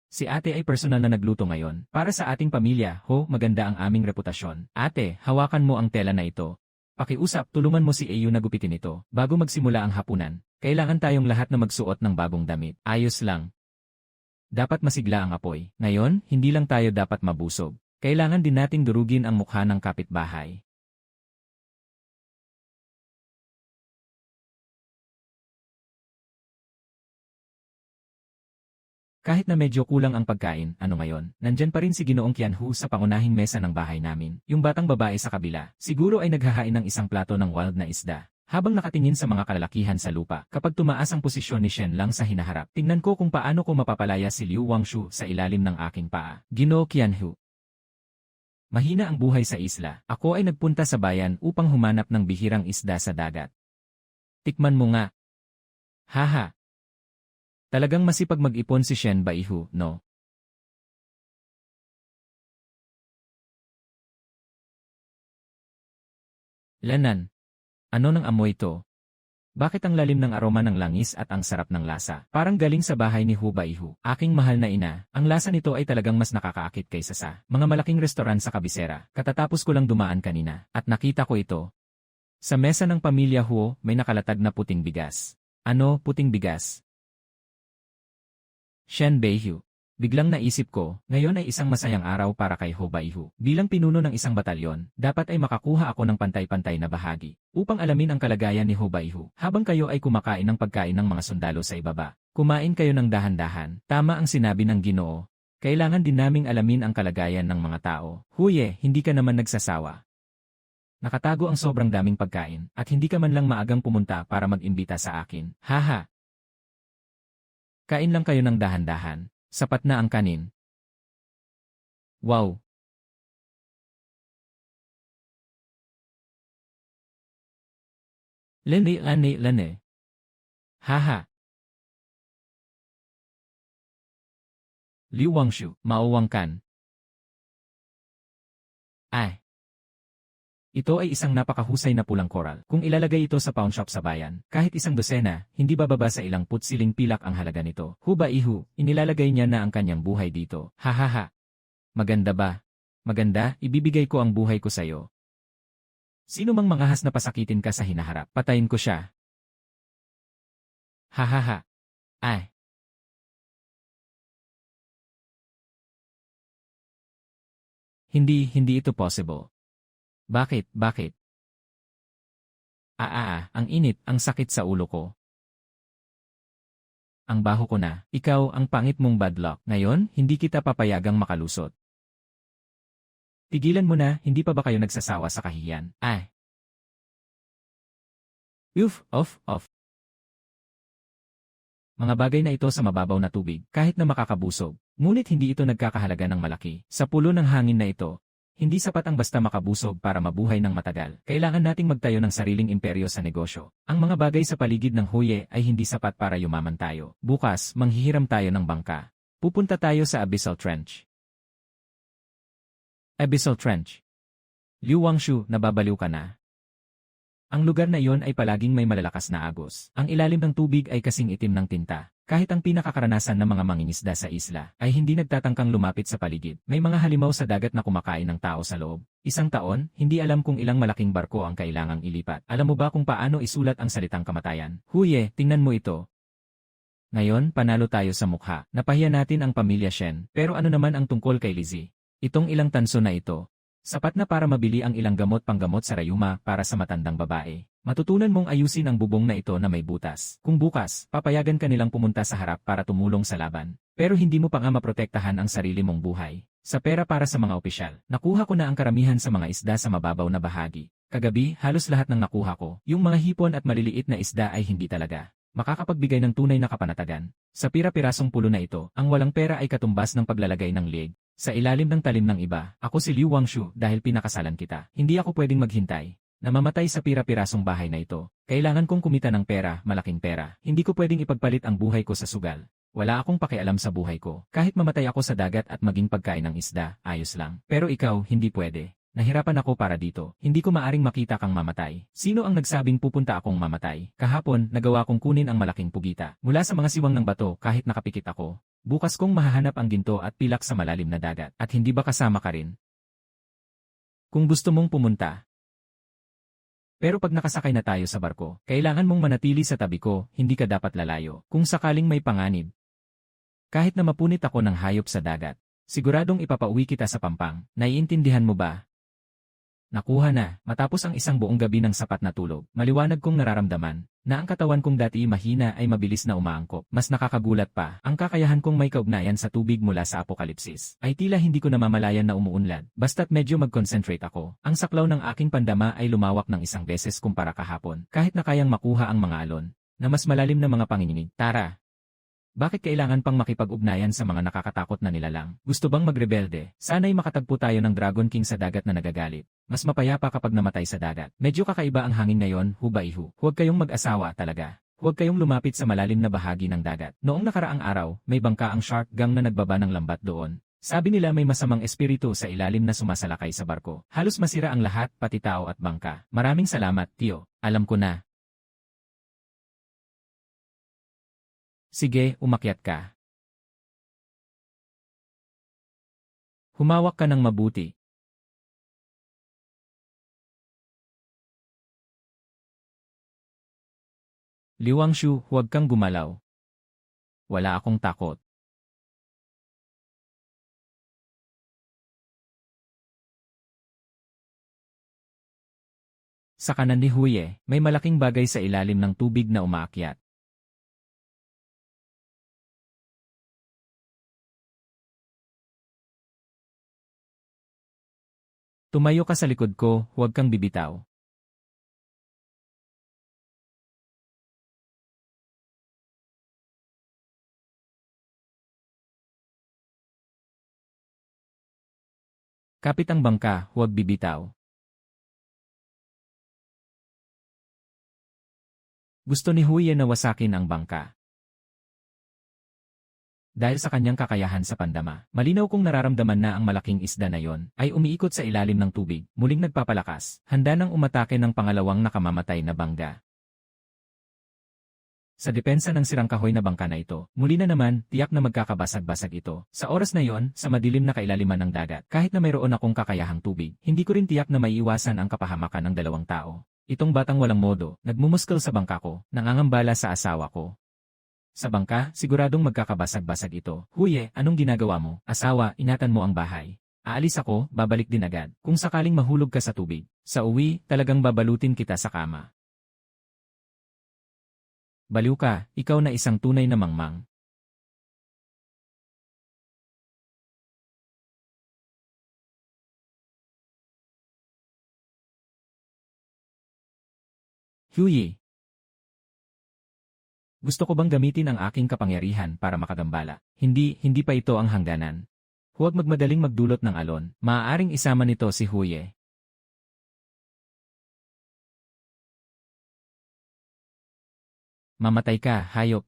Si ate ay personal na nagluto ngayon. Para sa ating pamilya, maganda ang aming reputasyon. Ate, hawakan mo ang tela na ito. Pakiusap, tulungan mo si Ayu na gupitin ito. Bago magsimula ang hapunan, kailangan tayong lahat na magsuot ng bagong damit. Ayos lang. Dapat masigla ang apoy. Ngayon, hindi lang tayo dapat mabusog. Kailangan din nating durugin ang mukha ng kapitbahay. Kahit na medyo kulang ang pagkain, ano ngayon, nandyan pa rin si Ginoong Qianhu sa pangunahing mesa ng bahay namin. Yung batang babae sa kabila, siguro ay naghahain ng isang plato ng wild na isda. Habang nakatingin sa mga kalalakihan sa lupa, kapag tumaas ang posisyon ni Shen Lang sa hinaharap, tingnan ko kung paano ko mapapalaya si Liu Wangshu sa ilalim ng aking paa. Ginoo Qianhu. Mahina ang buhay sa isla. Ako ay nagpunta sa bayan upang humanap ng bihirang isda sa dagat. Tikman mo nga. Haha. Talagang masipag mag-ipon si Shen Baihu, no? Lanan. Ano ng amoy to? Bakit ang lalim ng aroma ng langis at ang sarap ng lasa? Parang galing sa bahay ni Hu Baihu. Aking mahal na ina, ang lasa nito ay talagang mas nakakaakit kaysa sa mga malaking restoran sa kabisera. Katatapos ko lang dumaan kanina, at nakita ko ito. Sa mesa ng pamilya Huo, may nakalatag na puting bigas. Ano, puting bigas? Shen Baihu. Biglang naisip ko, ngayon ay isang masayang araw para kay Ho Baihu. Bilang pinuno ng isang batalyon, dapat ay makakuha ako ng pantay-pantay na bahagi, upang alamin ang kalagayan ni Ho Baihu. Habang kayo ay kumakain ng pagkain ng mga sundalo sa ibaba, kumain kayo ng dahan-dahan. Tama ang sinabi ng Ginoo. Kailangan din naming alamin ang kalagayan ng mga tao. Huye, hindi ka naman nagsasawa. Nakatago ang sobrang daming pagkain, at hindi ka man lang maagang pumunta para mag-imbita sa akin. Haha. Kain lang kayo ng dahan-dahan. Sapat na ang kanin. Wow! Lene. Haha! Liu Wangshu, mauwang kan. Ay! Ito ay isang napakahusay na pulang koral. Kung ilalagay ito sa pawn shop sa bayan, kahit isang dosena, hindi bababa sa ilang putsiling pilak ang halaga nito. Huba ihu, inilalagay niya na ang kanyang buhay dito. Hahaha. Maganda ba? Maganda, ibibigay ko ang buhay ko sa'yo. Sino mang mangahas na pasakitin ka sa hinaharap, patayin ko siya. Hahaha. Ay. Hindi ito possible. Bakit? Ang init, ang sakit sa ulo ko. Ang baho ko na, ikaw ang pangit mong bad luck. Ngayon, hindi kita papayagang makalusot. Tigilan mo na, hindi pa ba kayo nagsasawa sa kahihiyan? Ay. Off. Mga bagay na ito sa mababaw na tubig, kahit na makakabusog. Ngunit hindi ito nagkakahalaga ng malaki. Sa pulo ng hangin na ito, hindi sapat ang basta makabusog para mabuhay ng matagal. Kailangan nating magtayo ng sariling imperyo sa negosyo. Ang mga bagay sa paligid ng Huye ay hindi sapat para yumaman tayo. Bukas, manghihiram tayo ng bangka. Pupunta tayo sa Abyssal Trench. Abyssal Trench. Liu Wangshu, nababaliw ka na. Ang lugar na iyon ay palaging may malalakas na agos. Ang ilalim ng tubig ay kasing itim ng tinta. Kahit ang pinakakaranasan ng mga mangingisda sa isla ay hindi nagtatangkang lumapit sa paligid. May mga halimaw sa dagat na kumakain ng tao sa loob. Isang taon, hindi alam kung ilang malaking barko ang kailangang ilipat. Alam mo ba kung paano isulat ang salitang kamatayan? Huye, tingnan mo ito. Ngayon, panalo tayo sa mukha. Napahiya natin ang pamilya Shen. Pero ano naman ang tungkol kay Lizzie? Itong ilang tanso na ito. Sapat na para mabili ang ilang gamot-panggamot sa Rayuma para sa matandang babae. Matutunan mong ayusin ang bubong na ito na may butas. Kung bukas, papayagan ka nilang pumunta sa harap para tumulong sa laban. Pero hindi mo pa nga maprotektahan ang sarili mong buhay. Sa pera para sa mga opisyal, nakuha ko na ang karamihan sa mga isda sa mababaw na bahagi. Kagabi, halos lahat ng nakuha ko. Yung mga hipon at maliliit na isda ay hindi talaga makakapagbigay ng tunay na kapanatagan. Sa pira-pirasong pulo na ito, ang walang pera ay katumbas ng paglalagay ng lieg. Sa ilalim ng talim ng iba, ako si Liu Wangshu dahil pinakasalan kita. Hindi ako pwedeng maghintay. Namamatay sa pira-pirasong bahay na ito. Kailangan kong kumita ng pera, malaking pera. Hindi ko pwedeng ipagpalit ang buhay ko sa sugal. Wala akong pakialam sa buhay ko. Kahit mamatay ako sa dagat at maging pagkain ng isda, ayos lang. Pero ikaw, hindi pwede. Nahirapan ako para dito. Hindi ko maaring makita kang mamatay. Sino ang nagsabing pupunta akong mamatay? Kahapon, nagawa kong kunin ang malaking pugita. Mula sa mga siwang ng bato kahit nakapikit ako. Bukas kong mahahanap ang ginto at pilak sa malalim na dagat. At hindi ba kasama ka rin? Kung gusto mong pumunta. Pero pag nakasakay na tayo sa barko, kailangan mong manatili sa tabi ko, hindi ka dapat lalayo. Kung sakaling may panganib. Kahit na mapunit ako ng hayop sa dagat, siguradong ipapauwi kita sa Pampang. Naiintindihan mo ba? Nakuha na, matapos ang isang buong gabi ng sapat na tulog, maliwanag kong nararamdaman na ang katawan kong dati mahina ay mabilis na umaangkop. Mas nakakagulat pa, ang kakayahan kong may kaugnayan sa tubig mula sa apokalipsis ay tila hindi ko namamalayan na umuunlad. Basta't medyo mag-concentrate ako, ang saklaw ng aking pandama ay lumawak ng isang beses kumpara kahapon. Kahit na kayang makuha ang mga alon na mas malalim na mga panginginig. Tara! Bakit kailangan pang makipag-ugnayan sa mga nakakatakot na nilalang? Gusto bang magrebelde? Sana'y makatagpo tayo ng Dragon King sa dagat na nagagalit. Mas mapayapa kapag namatay sa dagat. Medyo kakaiba ang hangin ngayon, hubaihu. Huwag kayong mag-asawa talaga. Huwag kayong lumapit sa malalim na bahagi ng dagat. Noong nakaraang araw, may bangka ang shark gang na nagbaba ng lambat doon. Sabi nila may masamang espiritu sa ilalim na sumasalakay sa barko. Halos masira ang lahat, pati tao at bangka. Maraming salamat, Tio. Alam ko na. Sige, umakyat ka. Humawak ka ng mabuti. Liu Wangshu, huwag kang gumalaw. Wala akong takot. Sa kanan ni Huye, may malaking bagay sa ilalim ng tubig na umaakyat. Tumayo ka sa likod ko, huwag kang bibitaw. Kapit ang bangka, huwag bibitaw. Gusto ni Huye na wasakin ang bangka. dahil sa kanyang kakayahan sa pandama. Malinaw kong nararamdaman na ang malaking isda na yon ay umiikot sa ilalim ng tubig, muling nagpapalakas, handa nang umatake ng pangalawang nakamamatay na bangga. Sa depensa ng sirang kahoy na bangka na ito, muli na naman, tiyak na magkakabasag-basag ito. Sa oras na yon, sa madilim na kailaliman ng dagat, kahit na mayroon akong kakayahang tubig, hindi ko rin tiyak na maiiwasan ang kapahamakan ng dalawang tao. Itong batang walang modo, nagmumuskel sa bangka ko, nangangambala sa asawa ko. Sa bangka, siguradong magkakabasag-basag ito. Huye, anong ginagawa mo? Asawa, ingatan mo ang bahay. Aalis ako, babalik din agad. Kung sakaling mahulog ka sa tubig, sa uwi, talagang babalutin kita sa kama. Baliw ka, ikaw na isang tunay na mangmang. Huye. Gusto ko bang gamitin ang aking kapangyarihan para makagambala? Hindi pa ito ang hangganan. Huwag magmadaling magdulot ng alon. Maaaring isama nito si Huye. Mamatay ka, hayop.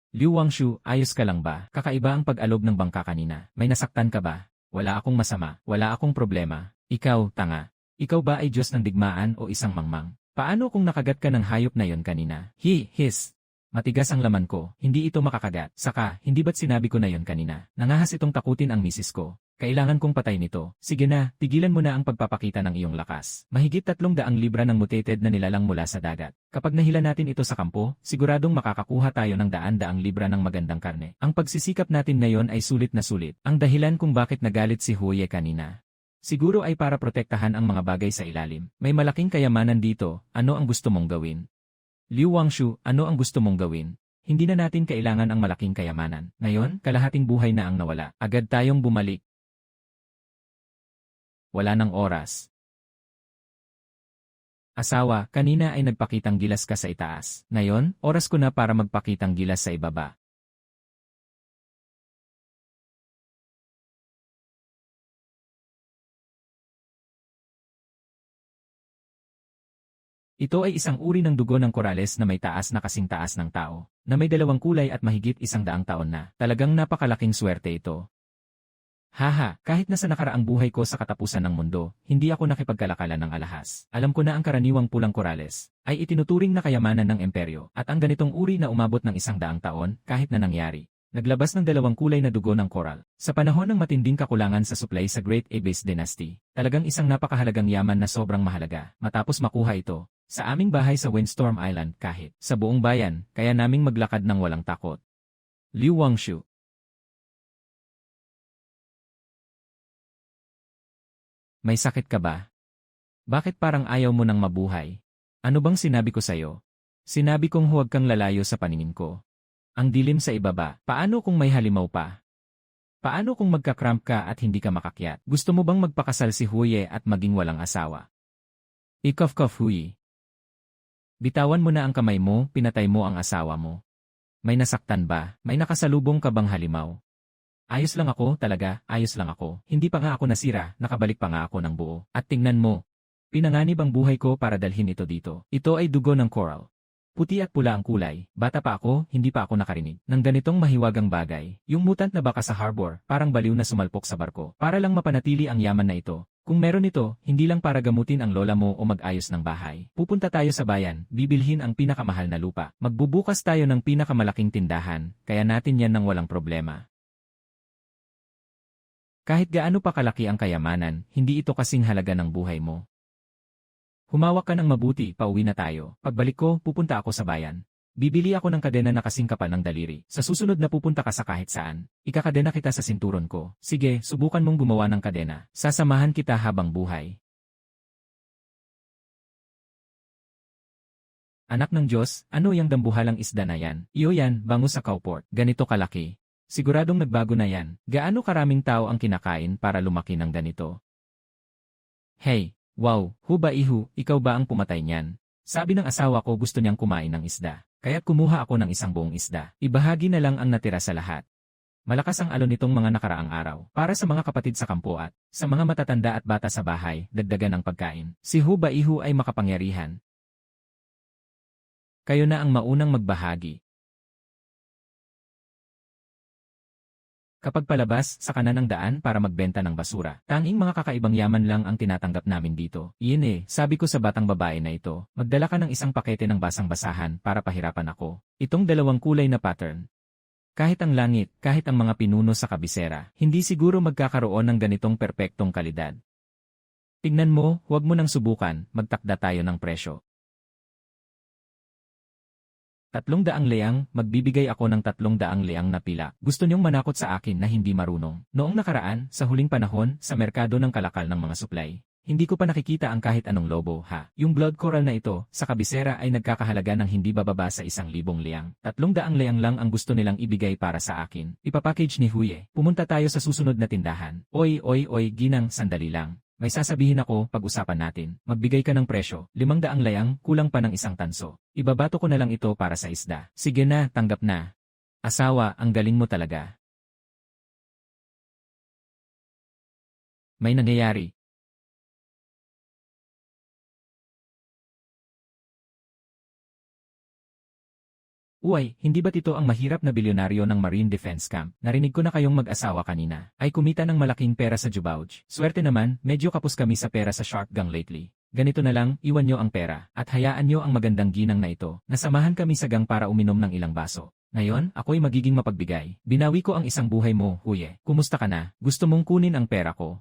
Liu Wangshu, ayos ka lang ba? Kakaiba ang pag-alog ng bangka kanina. May nasaktan ka ba? Wala akong masama, wala akong problema. Ikaw, tanga. Ikaw ba ay Diyos ng digmaan o isang mangmang? Paano kung nakagat ka ng hayop na yon kanina? His. Matigas ang laman ko, hindi ito makakagat. Saka, hindi ba't sinabi ko na yon kanina? Nangahas itong takutin ang misis ko. Kailangan kong patay nito. Sige na, tigilan mo na ang pagpapakita ng iyong lakas. Mahigit 300 libra ng mutated na nilalang mula sa dagat. Kapag nahila natin ito sa kampo, siguradong makakakuha tayo ng 100 libra ng magandang karne. Ang pagsisikap natin ngayon ay sulit na sulit. Ang dahilan kung bakit nagalit si Huye kanina. Siguro ay para protektahan ang mga bagay sa ilalim. May malaking kayamanan dito, ano ang gusto mong gawin? Liu Wangshu, ano ang gusto mong gawin? Hindi na natin kailangan ang malaking kayamanan. Ngayon, kalahating buhay na ang nawala. Agad tayong bumalik. Wala nang oras. Asawa, kanina ay nagpakitang gilas ka sa itaas. Ngayon, oras ko na para magpakitang gilas sa ibaba. Ito ay isang uri ng dugo ng korales na may taas na kasing taas ng tao, na may dalawang kulay at mahigit 100 taon na. Talagang napakalaking swerte ito. Haha, kahit na sa nakaraang buhay ko sa katapusan ng mundo, hindi ako nakipagkalakalan ng alahas. Alam ko na ang karaniwang pulang korales ay itinuturing na kayamanan ng imperyo at ang ganitong uri na umabot ng 100 taon kahit na nangyari. Naglabas ng dalawang kulay na dugo ng koral. Sa panahon ng matinding kakulangan sa supply sa Great Abyss Dynasty, talagang isang napakahalagang yaman na sobrang mahalaga. Matapos makuha ito, sa aming bahay sa Windstorm Island kahit sa buong bayan, kaya naming maglakad ng walang takot. Liu Wangshu. May sakit ka ba? Bakit parang ayaw mo nang mabuhay? Ano bang sinabi ko sa'yo? Sinabi kong huwag kang lalayo sa paningin ko. Ang dilim sa ibaba, paano kung may halimaw pa? Paano kung magka-cramp ka at hindi ka makakyat? Gusto mo bang magpakasal si Huye at maging walang asawa? Ikof-kof Huye. Bitawan mo na ang kamay mo, pinatay mo ang asawa mo. May nasaktan ba? May nakasalubong ka bang halimaw? Ayos lang ako, talaga, ayos lang ako. Hindi pa nga ako nasira, nakabalik pa nga ako ng buo. At tingnan mo, pinanganib ang buhay ko para dalhin ito dito. Ito ay dugo ng coral. Puti at pula ang kulay. Bata pa ako, hindi pa ako nakarinig ng ganitong mahiwagang bagay. Yung mutant na baka sa harbor, parang baliw na sumalpok sa barko. Para lang mapanatili ang yaman na ito. Kung meron ito, hindi lang para gamutin ang lola mo o mag-ayos ng bahay. Pupunta tayo sa bayan, bibilhin ang pinakamahal na lupa. Magbubukas tayo ng pinakamalaking tindahan, kaya natin yan ng walang problema. Kahit gaano pa kalaki ang kayamanan, hindi ito kasing halaga ng buhay mo. Humawak ka ng mabuti, pauwi na tayo. Pagbalik ko, pupunta ako sa bayan. Bibili ako ng kadena na kasing kapal ng daliri. Sa susunod na pupunta ka sa kahit saan. Ikakadena kita sa sinturon ko. Sige, subukan mong gumawa ng kadena. Sasamahan kita habang buhay. Anak ng Diyos, ano yung dambuhalang isda na yan? Iyo yan, bango sa cowport. Ganito kalaki. Siguradong nagbago na yan. Gaano karaming tao ang kinakain para lumaki ng ganito? Hey, wow, huba ihu, ikaw ba ang pumatay niyan? Sabi ng asawa ko gusto niyang kumain ng isda. Kaya't kumuha ako ng isang buong isda. Ibahagi na lang ang natira sa lahat. Malakas ang alon nitong mga nakaraang araw. Para sa mga kapatid sa kampo at sa mga matatanda at bata sa bahay, dagdagan ang pagkain. Si Huba Ihu ay makapangyarihan. Kayo na ang maunang magbahagi. Kapag palabas sa kanan ng daan para magbenta ng basura, tanging mga kakaibang yaman lang ang tinatanggap namin dito. Iyon sabi ko sa batang babae na ito, magdala ka ng isang pakete ng basang-basahan para pahirapan ako. Itong dalawang kulay na pattern. Kahit ang langit, kahit ang mga pinuno sa kabisera, hindi siguro magkakaroon ng ganitong perpektong kalidad. Tignan mo, huwag mo nang subukan, magtakda tayo ng presyo. 300 leang, magbibigay ako ng 300 leang na pila. Gusto niyong manakot sa akin na hindi marunong. Noong nakaraan, sa huling panahon, sa merkado ng kalakal ng mga supply, hindi ko pa nakikita ang kahit anong lobo, ha. Yung blood coral na ito, sa kabisera ay nagkakahalaga ng hindi bababa sa 1,000 leang. 300 leang lang ang gusto nilang ibigay para sa akin. Ipapackage ni Huye. Pumunta tayo sa susunod na tindahan. Oy, ginang, sandali lang. May sasabihin ako, pag-usapan natin. Magbigay ka ng presyo, 500 leang, kulang pa ng 1 tanso. Ibabato ko na lang ito para sa isda. Sige na, tanggap na. Asawa, ang galing mo talaga. May nangyayari. Uy, hindi ba't ito ang mahirap na bilyonaryo ng Marine Defense Camp? Narinig ko na kayong mag-asawa kanina. Ay kumita ng malaking pera sa Jubauj. Swerte naman, medyo kapos kami sa pera sa Shark Gang lately. Ganito na lang, iwan nyo ang pera, at hayaan nyo ang magandang ginang na ito. Nasamahan kami sa gang para uminom ng ilang baso. Ngayon, ako'y magiging mapagbigay. Binawi ko ang isang buhay mo, Huye. Kumusta ka na? Gusto mong kunin ang pera ko?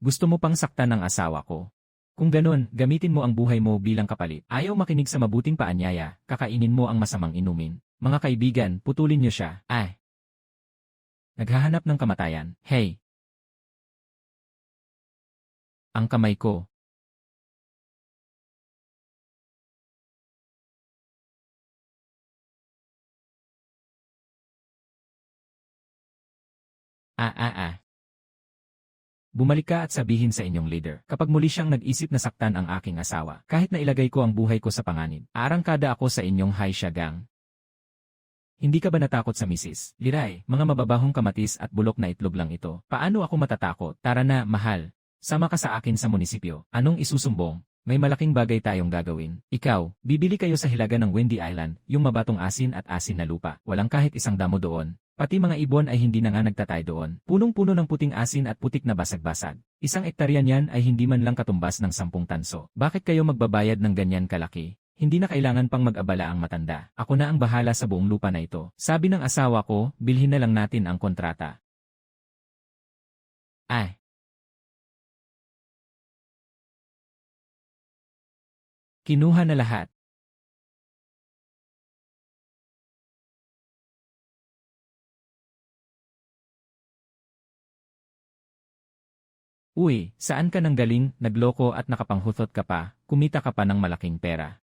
Gusto mo pang saktan ng asawa ko? Kung ganun, gamitin mo ang buhay mo bilang kapalit. Ayaw makinig sa mabuting paanyaya, kakainin mo ang masamang inumin. Mga kaibigan, putulin niyo siya. Ay! Naghahanap ng kamatayan. Hey! Ang kamay ko. Bumalik ka at sabihin sa inyong leader, kapag muli siyang nag-isip na saktan ang aking asawa, kahit na ilagay ko ang buhay ko sa panganib, arangkada ako sa inyong Haisha gang. Hindi ka ba natakot sa misis? Liray, mga mababahong kamatis at bulok na itlog lang ito. Paano ako matatakot? Tara na, mahal. Sama ka sa akin sa munisipyo. Anong isusumbong? May malaking bagay tayong gagawin. Ikaw, bibili kayo sa hilaga ng Windy Island, yung mabatong asin at asin na lupa. Walang kahit isang damo doon. Pati mga ibon ay hindi na nga nagtatay doon. Punong-puno ng puting asin at putik na basag-basag. 1 hektarya niyan ay hindi man lang katumbas ng 10 tanso. Bakit kayo magbabayad ng ganyan kalaki? Hindi na kailangan pang mag-abala ang matanda. Ako na ang bahala sa buong lupa na ito. Sabi ng asawa ko, bilhin na lang natin ang kontrata. Ay! Kinuha na lahat. Uy, saan ka nang galing, nagloko at nakapanghuthot ka pa, kumita ka pa ng malaking pera.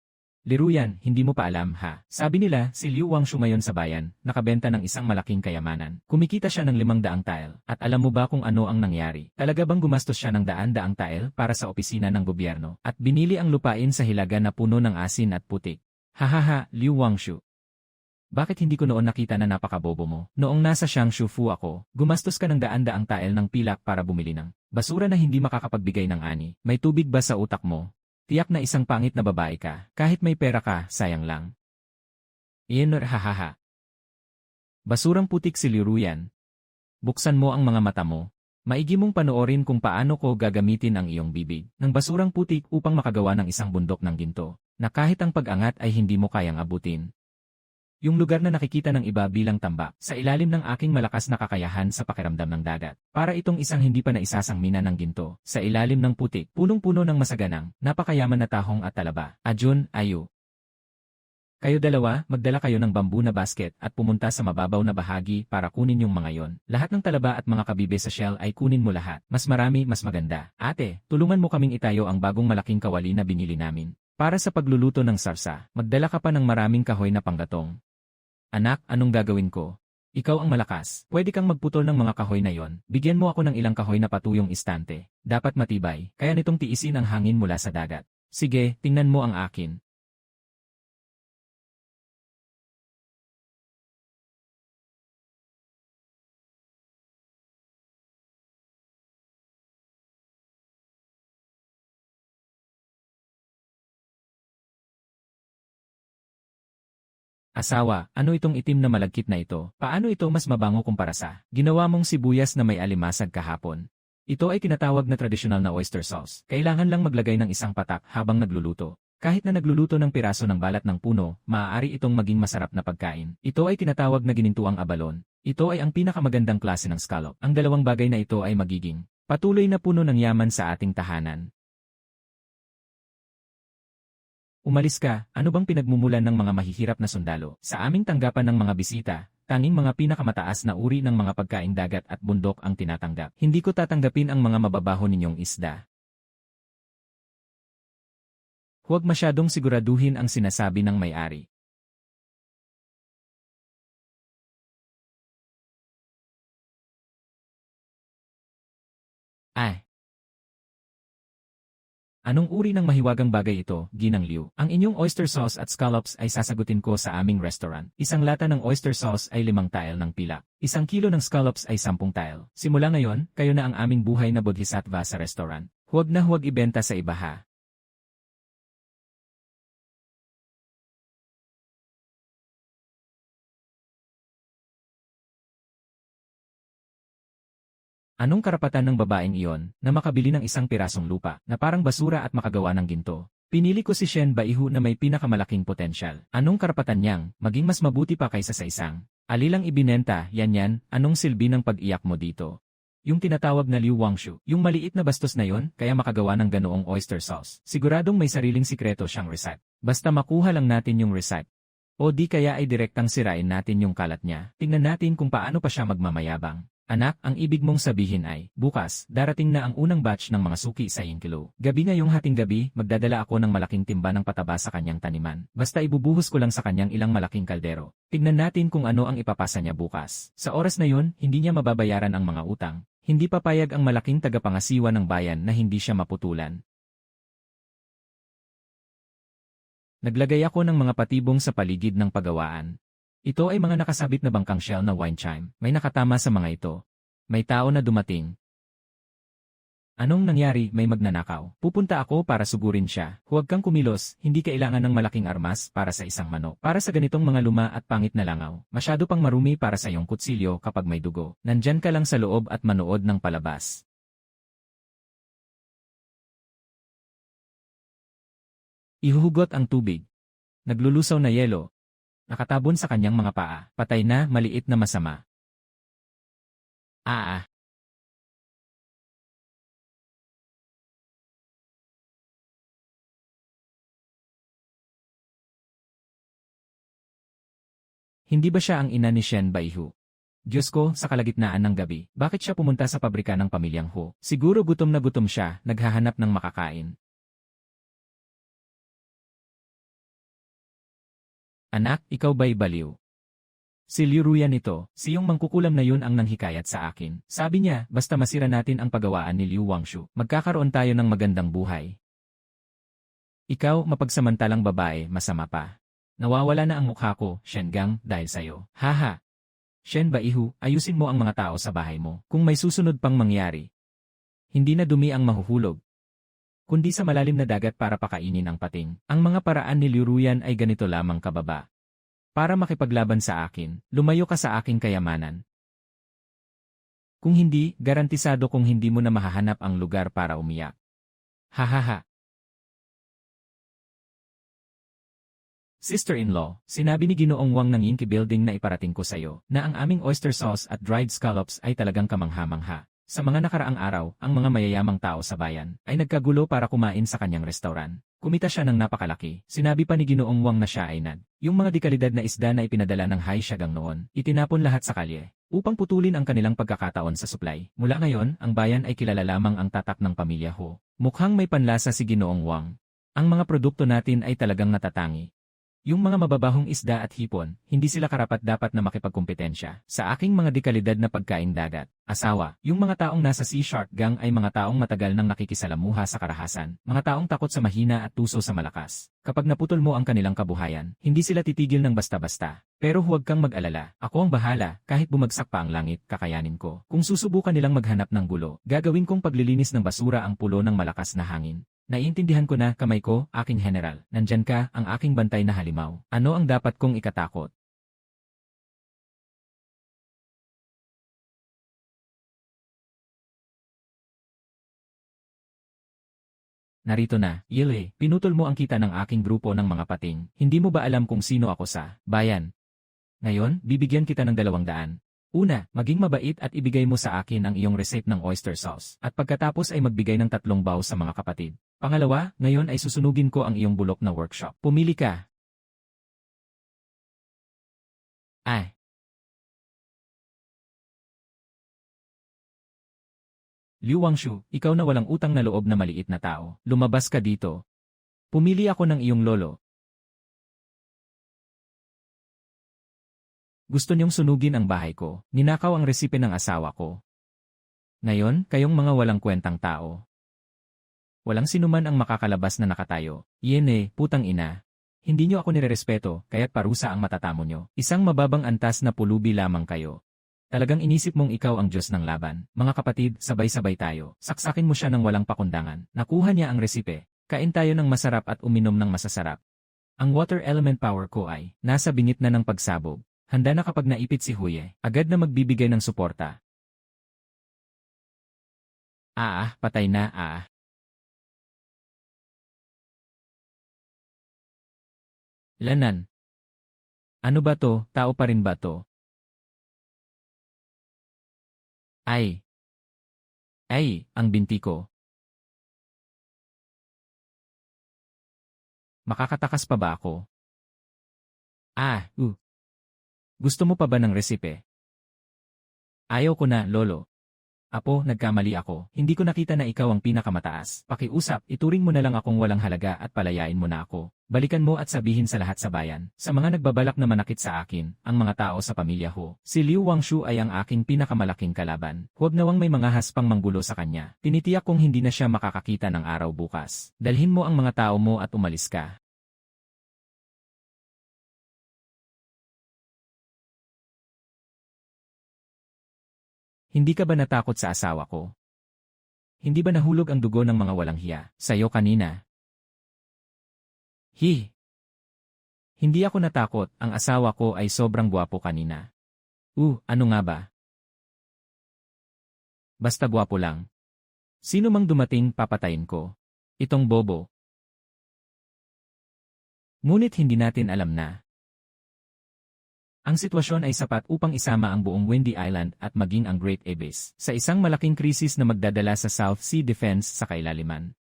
Liruyan, hindi mo pa alam ha. Sabi nila, si Liu Wangshu ngayon sa bayan, nakabenta ng isang malaking kayamanan. Kumikita siya ng 500 tile. At alam mo ba kung ano ang nangyari? Talaga bang gumastos siya ng 100 tile para sa opisina ng gobyerno? At binili ang lupain sa hilaga na puno ng asin at putik. Hahaha, Liu Wangshu. Bakit hindi ko noon nakita na napakabobo mo? Noong nasa Changshu-fu ako, gumastos ka ng 100 tile ng pilak para bumili ng basura na hindi makakapagbigay ng ani. May tubig ba sa utak mo? Tiyak na isang pangit na babae ka. Kahit may pera ka, sayang lang. Iyan hahaha. Basurang putik si Liruyan. Buksan mo ang mga mata mo. Maigi mong panoorin kung paano ko gagamitin ang iyong bibig ng basurang putik upang makagawa ng isang bundok ng ginto, na kahit ang pag-angat ay hindi mo kayang abutin. Yung lugar na nakikita ng iba bilang tambak, sa ilalim ng aking malakas na kakayahan sa pakiramdam ng dagat. Para itong isang hindi pa naisasang mina ng ginto, sa ilalim ng putik, punong-puno ng masaganang, napakayaman na tahong at talaba. Ajun, Ayu. Kayo dalawa, magdala kayo ng bambu na basket at pumunta sa mababaw na bahagi para kunin yung mga yon. Lahat ng talaba at mga kabibe sa shell ay kunin mo lahat. Mas marami, mas maganda. Ate, tulungan mo kaming itayo ang bagong malaking kawali na binili namin. Para sa pagluluto ng sarsa, magdala ka pa ng maraming kahoy na panggatong. Anak, anong gagawin ko? Ikaw ang malakas. Pwede kang magputol ng mga kahoy na yon. Bigyan mo ako ng ilang kahoy na patuyong istante. Dapat matibay, kaya nitong tiisin ang hangin mula sa dagat. Sige, tingnan mo ang akin. Asawa, ano itong itim na malagkit na ito? Paano ito mas mabango kumpara sa ginawa mong sibuyas na may alimasag kahapon? Ito ay tinatawag na tradisyonal na oyster sauce. Kailangan lang maglagay ng isang patak habang nagluluto. Kahit na nagluluto ng piraso ng balat ng puno, maaari itong maging masarap na pagkain. Ito ay tinatawag na ginintuang abalon. Ito ay ang pinakamagandang klase ng scallop. Ang dalawang bagay na ito ay magiging patuloy na puno ng yaman sa ating tahanan. Umalis ka, ano bang pinagmumulan ng mga mahihirap na sundalo? Sa aming tanggapan ng mga bisita, tanging mga pinakamataas na uri ng mga pagkaing dagat at bundok ang tinatanggap. Hindi ko tatanggapin ang mga mababaho ninyong isda. Huwag masyadong siguraduhin ang sinasabi ng may-ari. Ay! Anong uri ng mahiwagang bagay ito, Ginang Liu? Ang inyong oyster sauce at scallops ay sasagutin ko sa aming restaurant. Isang lata ng oyster sauce ay 5 tile ng pilak. 1 kilo ng scallops ay 10 tile. Simula ngayon, kayo na ang aming buhay na bodhisattva sa restaurant. Huwag na huwag ibenta sa iba ha. Anong karapatan ng babaeng iyon na makabili ng isang pirasong lupa na parang basura at makagawa ng ginto? Pinili ko si Shen Baihu na may pinakamalaking potensyal. Anong karapatan niyang maging mas mabuti pa kaysa sa isang alilang ibinenta, yan, anong silbi ng pag-iyak mo dito? Yung tinatawag na Liu Wangshu, yung maliit na bastos na yon, kaya makagawa ng ganoong oyster sauce. Siguradong may sariling sikreto siyang recipe. Basta makuha lang natin yung recipe. O di kaya ay direktang sirain natin yung kalat niya. Tingnan natin kung paano pa siya magmamayabang. Anak, ang ibig mong sabihin ay, bukas, darating na ang unang batch ng mga suki sa kilo. Gabi ngayong hating gabi, magdadala ako ng malaking timba ng pataba sa kanyang taniman. Basta ibubuhos ko lang sa kanyang ilang malaking kaldero. Tignan natin kung ano ang ipapasa niya bukas. Sa oras na yun, hindi niya mababayaran ang mga utang. Hindi papayag ang malaking tagapangasiwa ng bayan na hindi siya maputulan. Naglagay ako ng mga patibong sa paligid ng pagawaan. Ito ay mga nakasabit na bangkang shell na wine chime. May nakatama sa mga ito. May tao na dumating. Anong nangyari? May magnanakaw. Pupunta ako para sugurin siya. Huwag kang kumilos, hindi kailangan ng malaking armas para sa isang manok. Para sa ganitong mga luma at pangit na langaw. Masyado pang marumi para sa iyong kutsilyo kapag may dugo. Nandyan ka lang sa loob at manood ng palabas. Ihuhugot ang tubig. Naglulusaw na yelo. Nakatabon sa kanyang mga paa. Patay na, maliit na masama. Ah. Hindi ba siya ang ina ni Shen Baihu? Diyos ko, sa kalagitnaan ng gabi, bakit siya pumunta sa pabrika ng pamilyang Hu? Siguro gutom na gutom siya, naghahanap ng makakain. Anak, ikaw ba'y baliw? Si Liu Ruyan ito, siyong mangkukulam na yun ang nanghikayat sa akin. Sabi niya, basta masira natin ang pagawaan ni Liu Wangshu, magkakaroon tayo ng magandang buhay. Ikaw, mapagsamantalang babae, masama pa. Nawawala na ang mukha ko, Shen Gang, dahil sa'yo. Haha. Shen Baihu, ayusin mo ang mga tao sa bahay mo. Kung may susunod pang mangyari, hindi na dumi ang mahuhulog, kundi sa malalim na dagat para pakainin ang pating. Ang mga paraan ni Liu Ruyan ay ganito lamang kababa. Para makipaglaban sa akin, lumayo ka sa aking kayamanan. Kung hindi, garantisado kung hindi mo na mahahanap ang lugar para umiyak. Hahaha. Sister-in-law, sinabi ni Ginoong Wang ng Yinki Building na iparating ko sa'yo na ang aming oyster sauce at dried scallops ay talagang kamangha-mangha. Sa mga nakaraang araw, ang mga mayayamang tao sa bayan ay nagkagulo para kumain sa kanyang restaurant. Kumita siya ng napakalaki. Sinabi pa ni Ginoong Wang na siya ay yung mga dekalidad na isda na ipinadala ng Hai Siagang noon, itinapon lahat sa kalye upang putulin ang kanilang pagkakataon sa supply. Mula ngayon, ang bayan ay kilala lamang ang tatak ng pamilya Ho. Mukhang may panlasa si Ginoong Wang. Ang mga produkto natin ay talagang natatangi. Yung mga mababahong isda at hipon, hindi sila karapat-dapat na makipagkumpetensya sa aking mga dekalidad na pagkain dagat. Asawa, yung mga taong nasa Sea Shark Gang ay mga taong matagal nang nakikisalamuha sa karahasan, mga taong takot sa mahina at tuso sa malakas. Kapag naputol mo ang kanilang kabuhayan, hindi sila titigil ng basta-basta. Pero huwag kang mag-alala, ako ang bahala, kahit bumagsak pa ang langit, kakayanin ko. Kung susubukan nilang maghanap ng gulo, gagawin kong paglilinis ng basura ang pulo ng malakas na hangin. Naiintindihan ko na, kamay ko, aking general. Nandyan ka, ang aking bantay na halimaw. Ano ang dapat kong ikatakot? Narito na, Yile, pinutol mo ang kita ng aking grupo ng mga pating. Hindi mo ba alam kung sino ako sa bayan? Ngayon, bibigyan kita ng 200. Una, maging mabait at ibigay mo sa akin ang iyong recipe ng oyster sauce. At pagkatapos ay magbigay ng 3 baw sa mga kapatid. Pangalawa, ngayon ay susunugin ko ang iyong bulok na workshop. Pumili ka. Ay, Liu Wangshu, ikaw na walang utang na loob na maliit na tao. Lumabas ka dito. Pumili ako ng iyong lolo. Gusto niyong sunugin ang bahay ko. Ninakaw ang resipe ng asawa ko. Ngayon, kayong mga walang kwentang tao. Walang sinuman ang makakalabas na nakatayo. Yene, putang ina. Hindi niyo ako nirerespeto, kaya't parusa ang matatamo niyo. Isang mababang antas na pulubi lamang kayo. Talagang inisip mong ikaw ang Diyos ng laban. Mga kapatid, sabay-sabay tayo. Saksakin mo siya ng walang pakundangan. Nakuha niya ang resipe. Kain tayo ng masarap at uminom ng masasarap. Ang water element power ko ay nasa bingit na ng pagsabog. Handa na kapag naipit si Huye, agad na magbibigay ng suporta. Patay na. Lanan. Ano ba to, tao pa rin ba to? Ay, ang binti ko. Makakatakas pa ba ako? Ah, uh. Gusto mo pa ba ng resipe? Ayaw ko na, lolo. Apo, nagkamali ako. Hindi ko nakita na ikaw ang pinakamataas. Pakiusap, ituring mo na lang akong walang halaga at palayain mo na ako. Balikan mo at sabihin sa lahat sa bayan. Sa mga nagbabalak na manakit sa akin, ang mga tao sa pamilya Ho. Si Liu Wangshu ay ang aking pinakamalaking kalaban. Huwag nawang may mga haspang manggulo sa kanya. Tinitiyak kong hindi na siya makakakita ng araw bukas. Dalhin mo ang mga tao mo at umalis ka. Hindi ka ba natakot sa asawa ko? Hindi ba nahulog ang dugo ng mga walang hiya sa'yo kanina? Hindi ako natakot, ang asawa ko ay sobrang gwapo kanina. Ano nga ba? Basta gwapo lang. Sino mang dumating papatayin ko. Itong bobo. Ngunit hindi natin alam na. Ang sitwasyon ay sapat upang isama ang buong Windy Island at maging ang Great Abyss sa isang malaking krisis na magdadala sa South Sea Defense sa kailaliman.